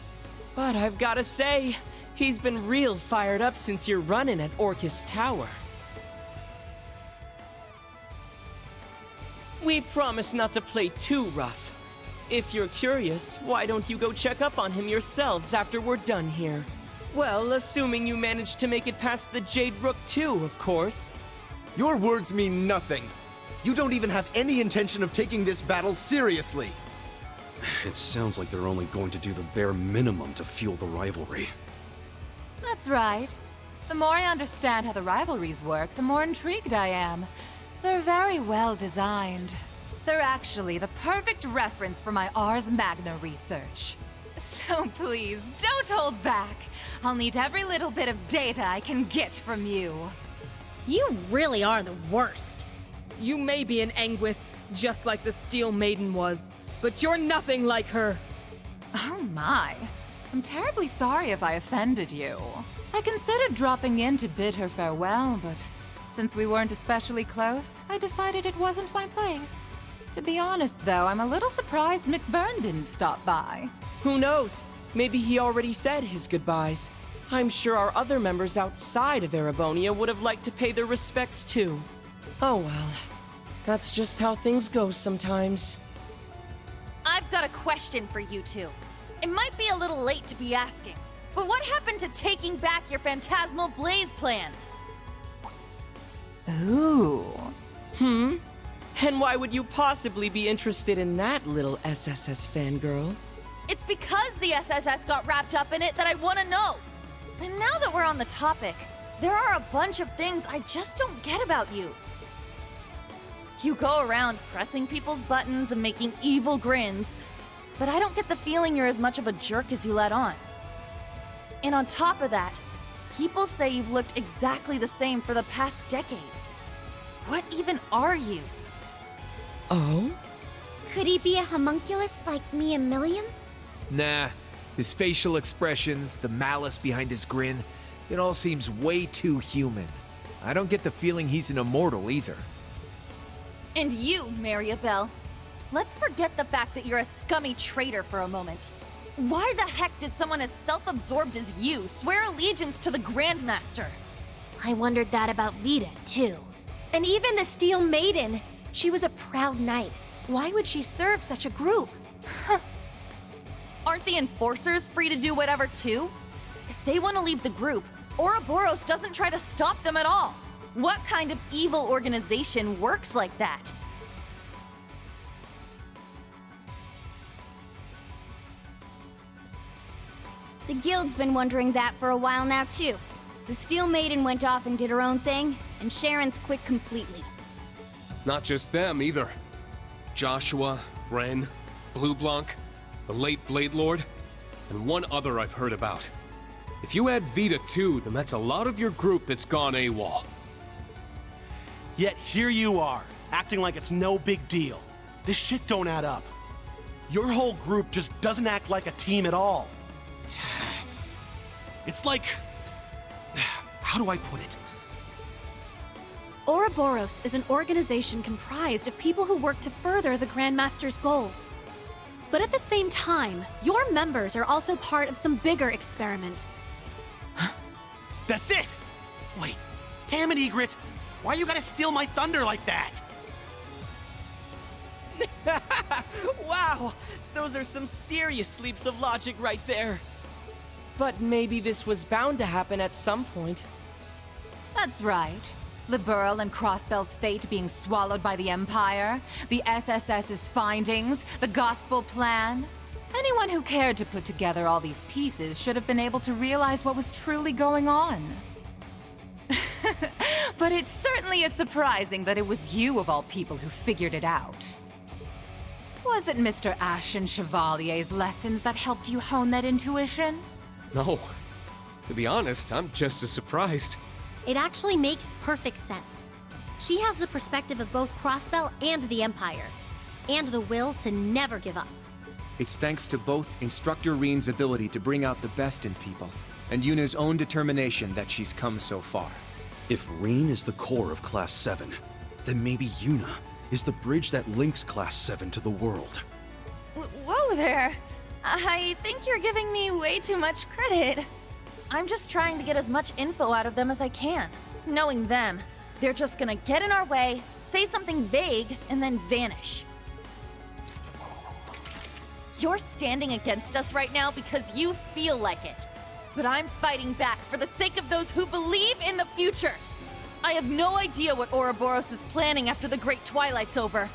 But I've gotta say, he's been real fired up since your run-in at Orcus Tower. We promise not to play too rough. If you're curious, why don't you go check up on him yourselves after we're done here? Well, assuming you managed to make it past the Jade Rook too, of course. Your words mean nothing. You don't even have any intention of taking this battle seriously. It sounds like they're only going to do the bare minimum to fuel the rivalry. That's right. The more I understand how the rivalries work, the more intrigued I am. They're very well designed. They're actually the perfect reference for my Ars Magna research. So please, don't hold back. I'll need every little bit of data I can get from you. You really are the worst. You may be an Anguis, just like the Steel Maiden was, but you're nothing like her. Oh my. I'm terribly sorry if I offended you. I considered dropping in to bid her farewell, but since we weren't especially close, I decided it wasn't my place. To be honest, though, I'm a little surprised McBurn didn't stop by. Who knows? Maybe he already said his goodbyes. I'm sure our other members outside of Erebonia would have liked to pay their respects too. Oh well. That's just how things go sometimes. I've got a question for you two. It might be a little late to be asking, but what happened to taking back your Phantasmal Blaze plan? Ooh. And why would you possibly be interested in that, little SSS fangirl? It's because the SSS got wrapped up in it that I want to know. And now that we're on the topic, there are a bunch of things I just don't get about you. You go around pressing people's buttons and making evil grins, but I don't get the feeling you're as much of a jerk as you let on. And on top of that, people say you've looked exactly the same for the past decade. What even are you? Oh? Could he be a homunculus like me and Millium? Nah. His facial expressions, the malice behind his grin, it all seems way too human. I don't get the feeling he's an immortal either. And you, Mariabelle. Let's forget the fact that you're a scummy traitor for a moment. Why the heck did someone as self-absorbed as you swear allegiance to the Grandmaster? I wondered that about Vita, too. And even the Steel Maiden. She was a proud knight. Why would she serve such a group? Aren't the Enforcers free to do whatever too? If they want to leave the group, Ouroboros doesn't try to stop them at all. What kind of evil organization works like that? The Guild's been wondering that for a while now, too. The Steel Maiden went off and did her own thing, and Sharon's quit completely. Not just them, either. Joshua, Ren, Blue Blanc, the late Blade Lord, and one other I've heard about. If you add Vita too, then that's a lot of your group that's gone AWOL. Yet here you are, acting like it's no big deal. This shit don't add up. Your whole group just doesn't act like a team at all. It's like... how do I put it? Ouroboros is an organization comprised of people who work to further the Grandmaster's goals. But at the same time, your members are also part of some bigger experiment. That's it! Wait, damn it, Egret! Why you gotta steal my thunder like that? Wow! Those are some serious leaps of logic right there. But maybe this was bound to happen at some point. That's right. Liberl and Crossbell's fate being swallowed by the Empire, the SSS's findings, the Gospel Plan. Anyone who cared to put together all these pieces should have been able to realize what was truly going on. But it certainly is surprising that it was you of all people who figured it out. Was it Mr. Ashen Chevalier's lessons that helped you hone that intuition? No. To be honest, I'm just as surprised. It actually makes perfect sense. She has the perspective of both Crossbell and the Empire, and the will to never give up. It's thanks to both Instructor Reen's ability to bring out the best in people, and Yuna's own determination that she's come so far. If Reen is the core of Class 7, then maybe Yuna is the bridge that links Class 7 to the world. Whoa there! I think you're giving me way too much credit. I'm just trying to get as much info out of them as I can. Knowing them, they're just gonna get in our way, say something vague, and then vanish. You're standing against us right now because you feel like it. But I'm fighting back for the sake of those who believe in the future. I have no idea what Ouroboros is planning after the Great Twilight's over.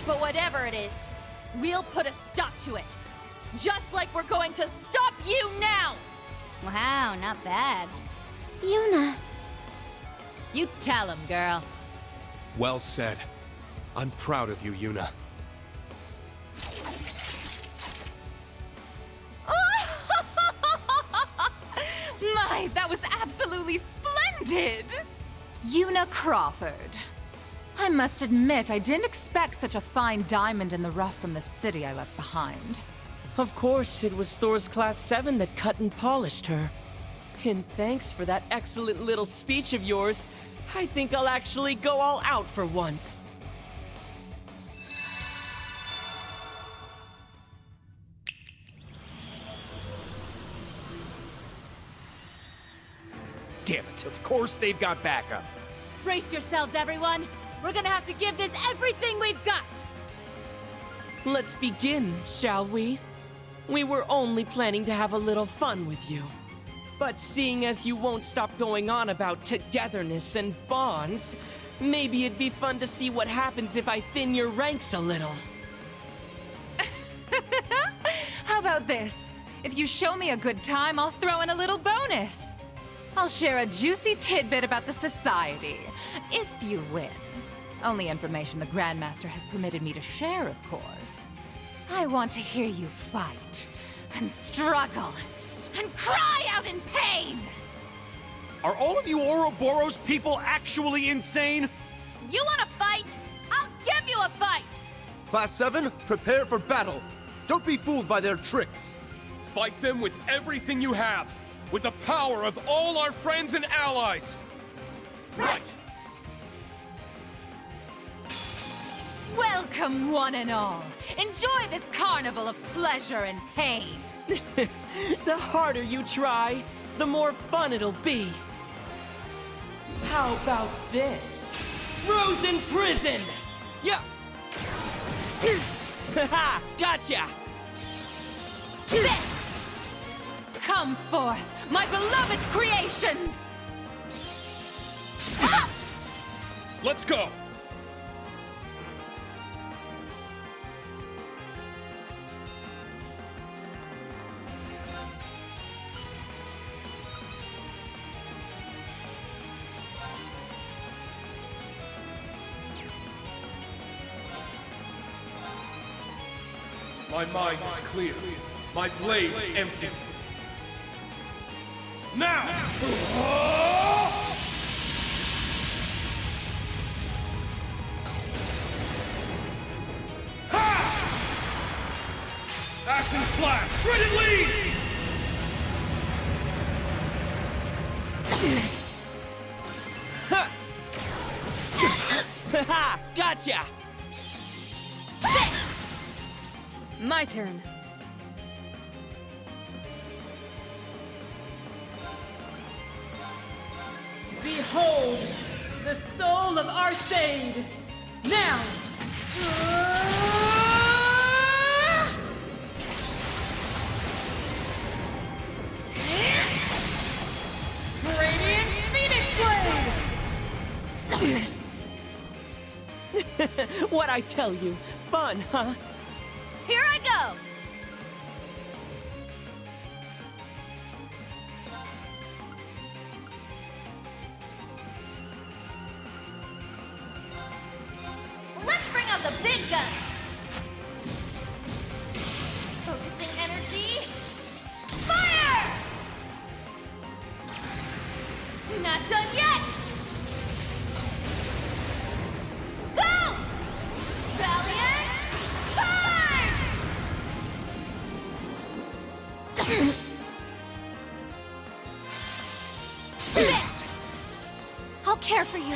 But whatever it is, we'll put a stop to it. Just like we're going to stop you now! Wow, not bad. Yuna. You tell him, girl. Well said. I'm proud of you, Yuna. My, that was absolutely splendid! Yuna Crawford. I must admit, I didn't expect such a fine diamond in the rough from the city I left behind. Of course, it was Thor's Class 7 that cut and polished her. And thanks for that excellent little speech of yours. I think I'll actually go all out for once. Damn it, of course they've got backup. Brace yourselves, everyone. We're gonna have to give this everything we've got. Let's begin, shall we? We were only planning to have a little fun with you. But seeing as you won't stop going on about togetherness and bonds, maybe it'd be fun to see what happens if I thin your ranks a little. How about this? If you show me a good time, I'll throw in a little bonus. I'll share a juicy tidbit about the Society, if you win. Only information the Grandmaster has permitted me to share, of course. I want to hear you fight, and struggle, and cry out in pain! Are all of you Ouroboros people actually insane? You wanna fight? I'll give you a fight! Class 7, prepare for battle. Don't be fooled by their tricks. Fight them with everything you have, with the power of all our friends and allies! Right! Welcome, one and all! Enjoy this carnival of pleasure and pain! The harder you try, the more fun it'll be. How about this? Frozen Prison! Yeah! Haha! Gotcha! Come forth, my beloved creations! Let's go! My mind is clear. My blade empty. Now! Ashen Slash! Shredded Leaves! Haha! Gotcha! My turn. Behold, the soul of Arseid! Now! What'd I tell you? Fun, huh? Here I go! Let's bring out the big guns! Focusing energy. Fire! Not done yet! Go! Valiant! Charge! I'll care for you.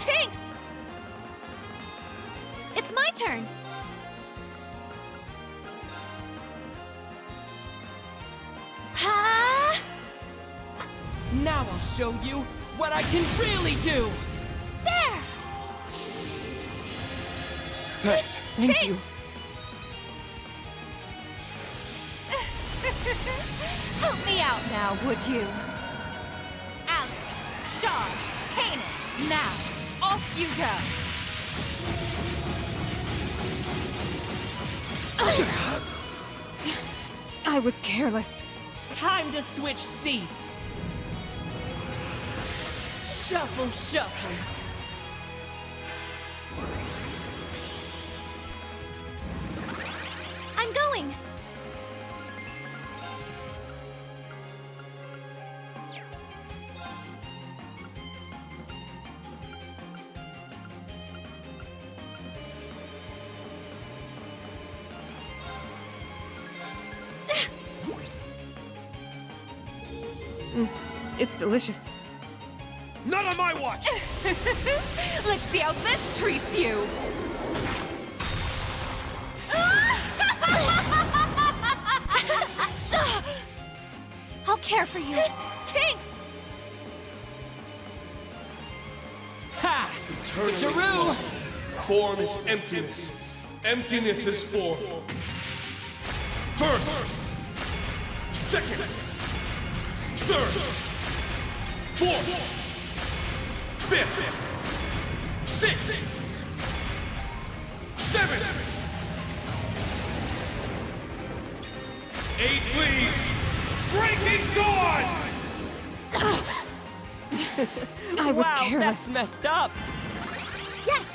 Thanks! It's my turn. Ha! Now I'll show you what I can really do! There! Thanks. Thank you. Help me out now, would you? Alex, Shaw, Kanan, now, off you go! I was careless. Time to switch seats! Shuffle, shuffle. I'm going! It's delicious. Not on my watch! Let's see how this treats you! I'll care for you. Thanks! Ha! Switcheroo! Form is emptiness. Emptiness is form. First, second, third, fourth, fifth, sixth, seventh, 8 leaves, breaking dawn! I was wow, careless. That's messed up! Yes!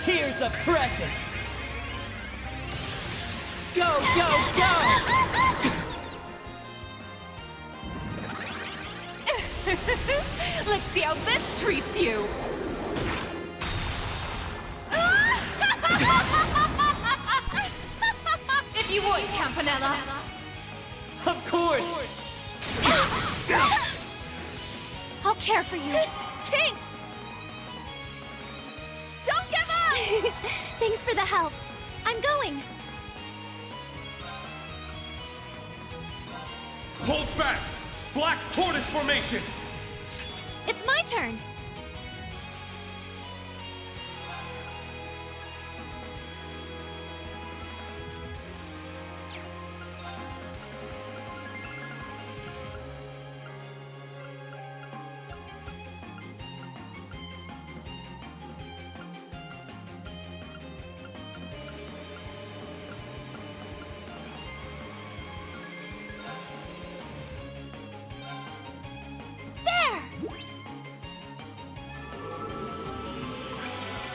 Here's a present! Go, go, go! Let's see how this treats you! If you would, Campanella! Of course! I'll care for you. Thanks! Don't give up! Thanks for the help. I'm going. Hold fast! Black Tortoise Formation! It's my turn.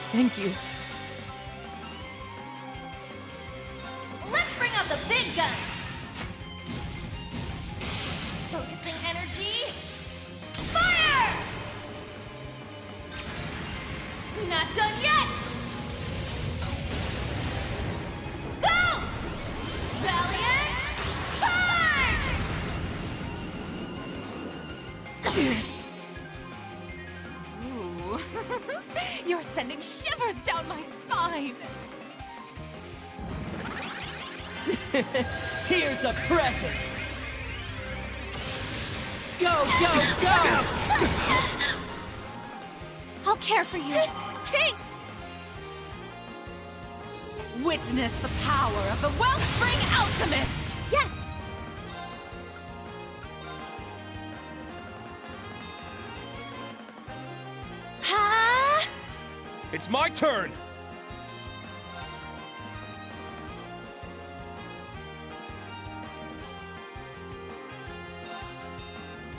Thank you. Let's bring out the big guns! Focusing energy. Fire! Not done yet! Go! Valiant! Charge! Ooh. You're sending shivers down my spine! Here's a present! Go, go, go! I'll care for you. Thanks! Witness the power of the Wellspring Alchemist! Yes! It's my turn!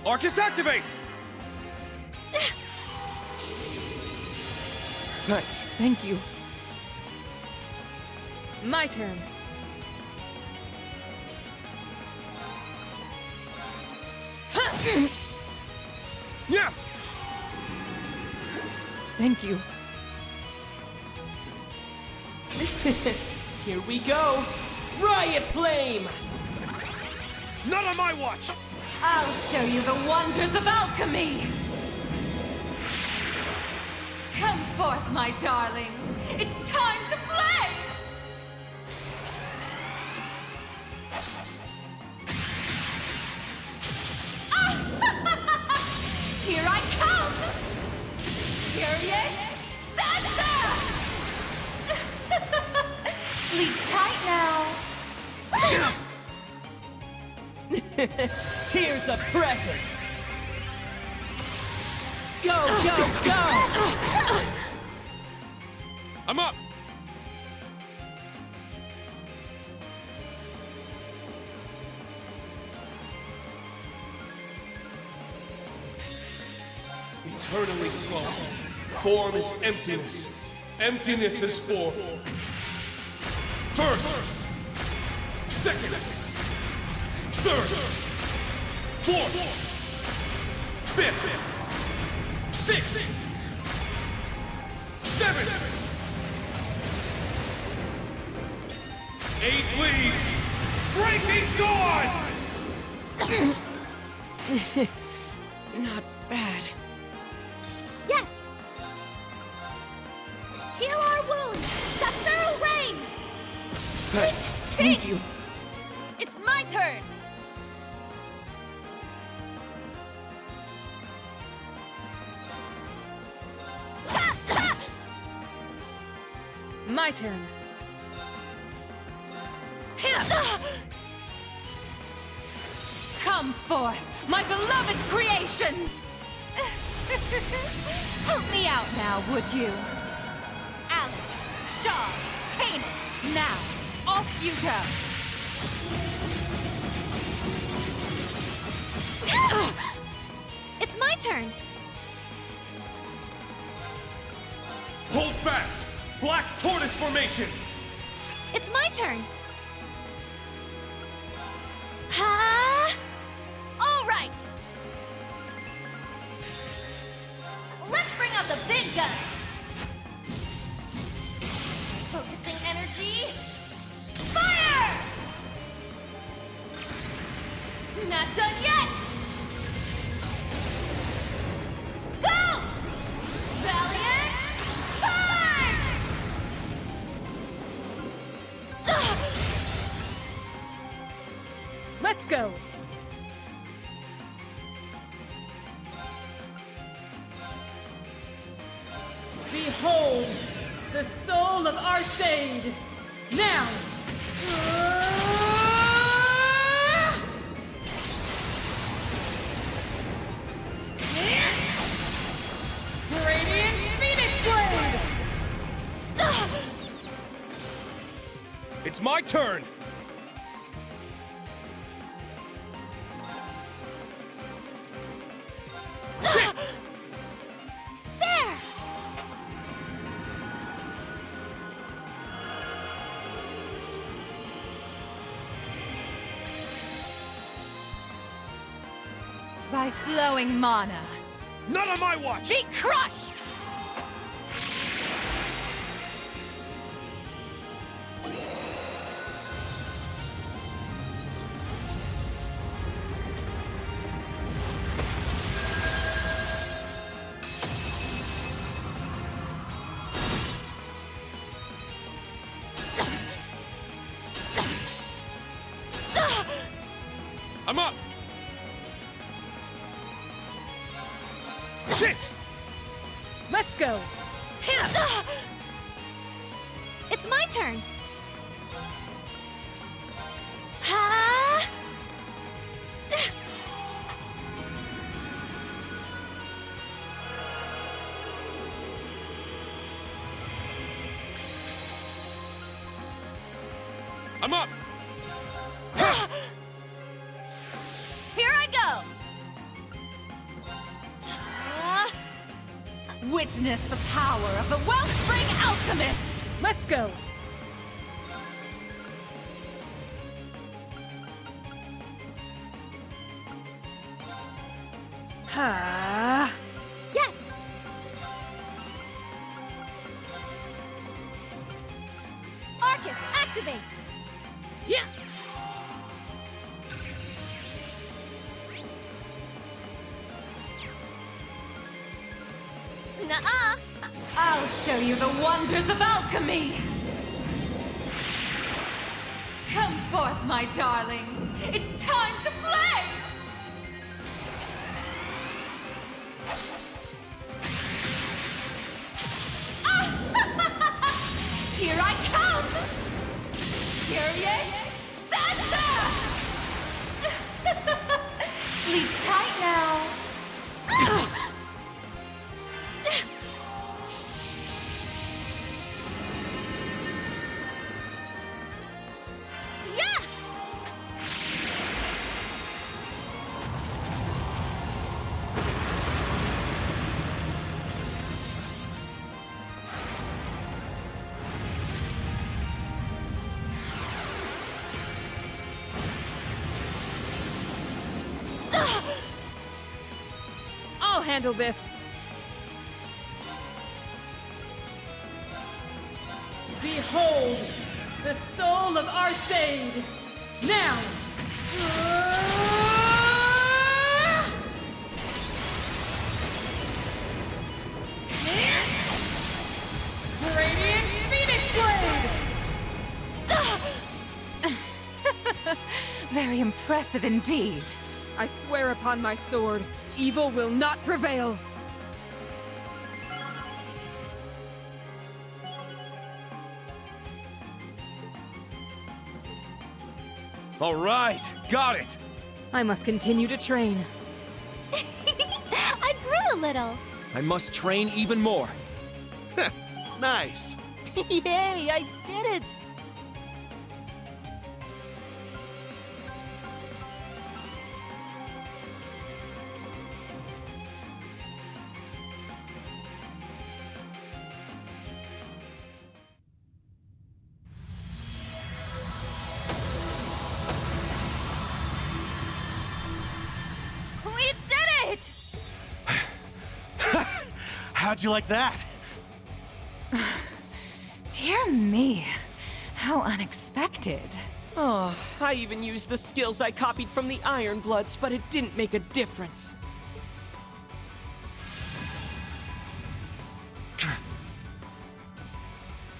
Arcus, activate! Thanks. Thank you. My turn. Yeah! Thank you. Here we go! Riot Flame! Not on my watch! I'll show you the wonders of alchemy! Come forth, my darlings! It's time to play! Here I come! Curious Santa! Sleep tight now! Here's a present! Go, go, go! I'm up! Eternally flow. Form is emptiness. Emptiness is form. First, second, third, fourth, fifth, sixth, seventh, 8 leaves, breaking dawn! Not bad. Yes! Heal our wounds! Sephiral Rain! Thanks. Thank you. It's my turn. My turn. Come forth, my beloved creations! Help me out now, would you? Alice, Shaw, Kanan, now, off you go! It's my turn! Hold fast! Black Tortoise Formation! It's my turn! Ha! All right. Let's bring out the big guns. Focusing energy. Fire! Not done yet. Go! Valiant charge! Let's go! Behold, the soul of Arseid! Now! Radiant Phoenix Blade! It's my turn! There! By flowing mana. Not on my watch! Be crushed! I'm up! Shit! Let's go! It's my turn! Ha! I'm up! Here I go! Witness the power of the Wellspring Alchemist! Let's go! Yes! Arcus, activate! Yeah! Nuh-uh! I'll show you the wonders of alchemy! Come forth, my darlings! It's time to play! Here I come! Curious Santa! Sleep tight now! Yeah! I'll handle this. Behold, the soul of Arseid! Now! Radiant Phoenix Blade! Very impressive indeed. I swear upon my sword, evil will not prevail. All right, got it! I must continue to train. I grew a little. I must train even more. Nice. Yay, I did it! We did it! How'd you like that? Dear me, how unexpected. Oh, I even used the skills I copied from the Ironbloods, but it didn't make a difference.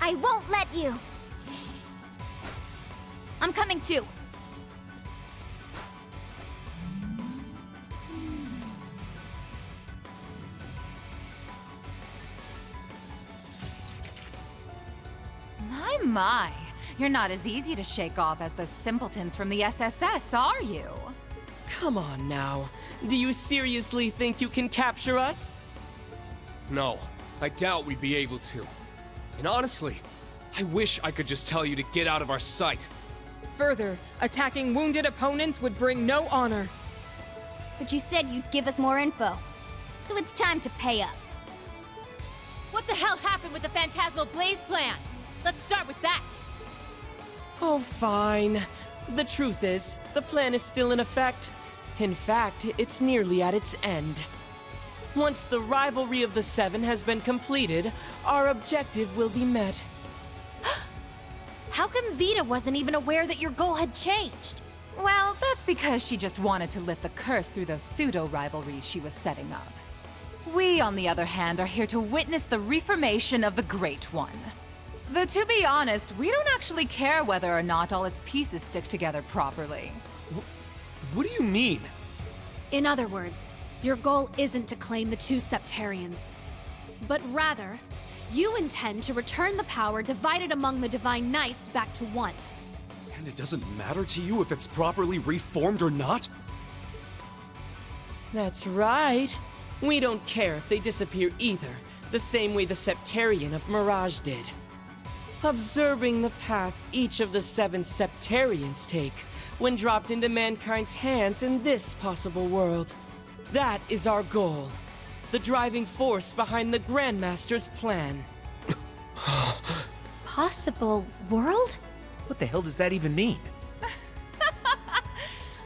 I won't let you. I'm coming too. My. You're not as easy to shake off as those simpletons from the SSS, are you? Come on now. Do you seriously think you can capture us? No, I doubt we'd be able to. And honestly, I wish I could just tell you to get out of our sight. Further, attacking wounded opponents would bring no honor. But you said you'd give us more info. So it's time to pay up. What the hell happened with the Phantasmal Blaze plan? Let's start with that. Oh, fine. The truth is, the plan is still in effect. In fact, it's nearly at its end. Once the rivalry of the Seven has been completed, our objective will be met. How come Vita wasn't even aware that your goal had changed? Well, that's because she just wanted to lift the curse through those pseudo-rivalries she was setting up. We, on the other hand, are here to witness the reformation of the Great One. Though, to be honest, we don't actually care whether or not all its pieces stick together properly. What do you mean? In other words, your goal isn't to claim the two Septarians, but rather, you intend to return the power divided among the Divine Knights back to one. And it doesn't matter to you if it's properly reformed or not? That's right. We don't care if they disappear either, the same way the Septarian of Mirage did. Observing the path each of the 7 Septarians take when dropped into mankind's hands in this possible world. That is our goal. The driving force behind the Grandmaster's plan. Possible world? What the hell does that even mean?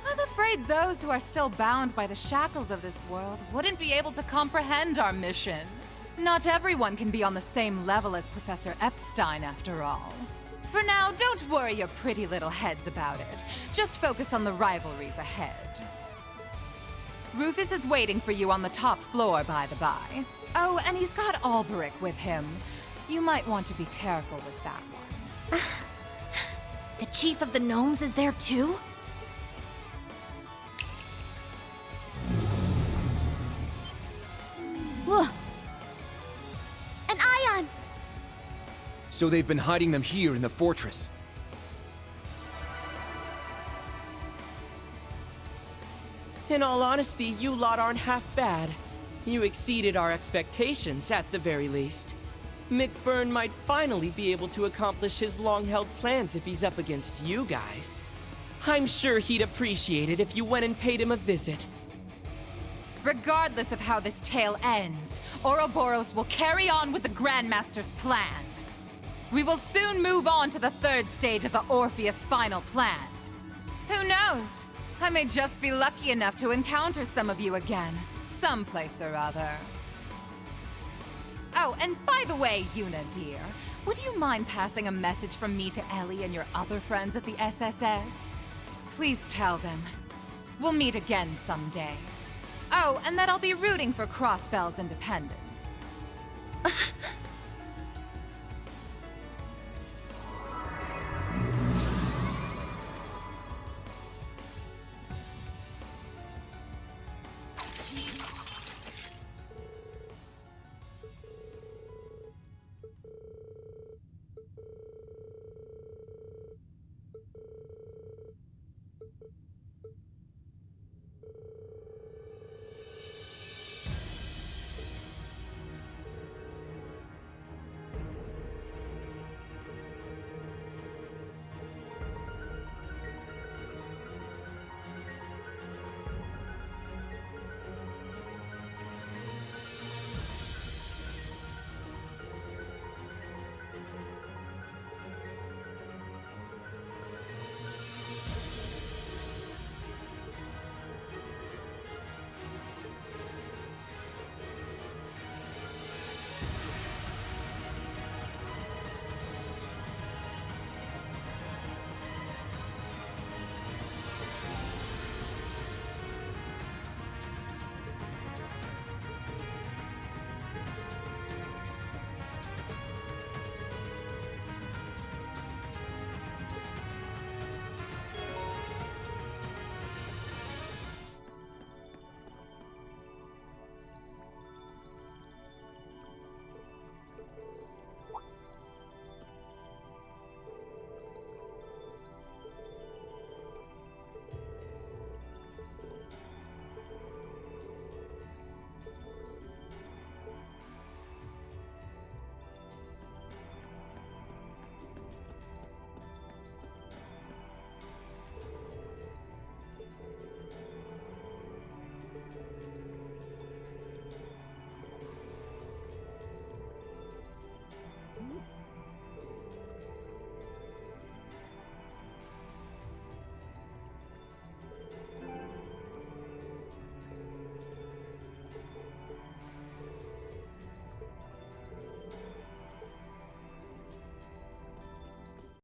I'm afraid those who are still bound by the shackles of this world wouldn't be able to comprehend our mission. Not everyone can be on the same level as Professor Epstein, after all. For now, don't worry your pretty little heads about it. Just focus on the rivalries ahead. Rufus is waiting for you on the top floor, by the by. Oh, and he's got Alberic with him. You might want to be careful with that one. The Chief of the Gnomes is there too? Whoa. An ion! So they've been hiding them here in the fortress. In all honesty, you lot aren't half bad. You exceeded our expectations, at the very least. Mick Byrne might finally be able to accomplish his long-held plans if he's up against you guys. I'm sure he'd appreciate it if you went and paid him a visit. Regardless of how this tale ends, Ouroboros will carry on with the Grandmaster's plan. We will soon move on to the 3rd stage of the Orpheus final plan. Who knows? I may just be lucky enough to encounter some of you again, someplace or other. Oh, and by the way, Yuna dear, would you mind passing a message from me to Ellie and your other friends at the SSS? Please tell them. We'll meet again someday. Oh, and that I'll be rooting for Crossbell's independence.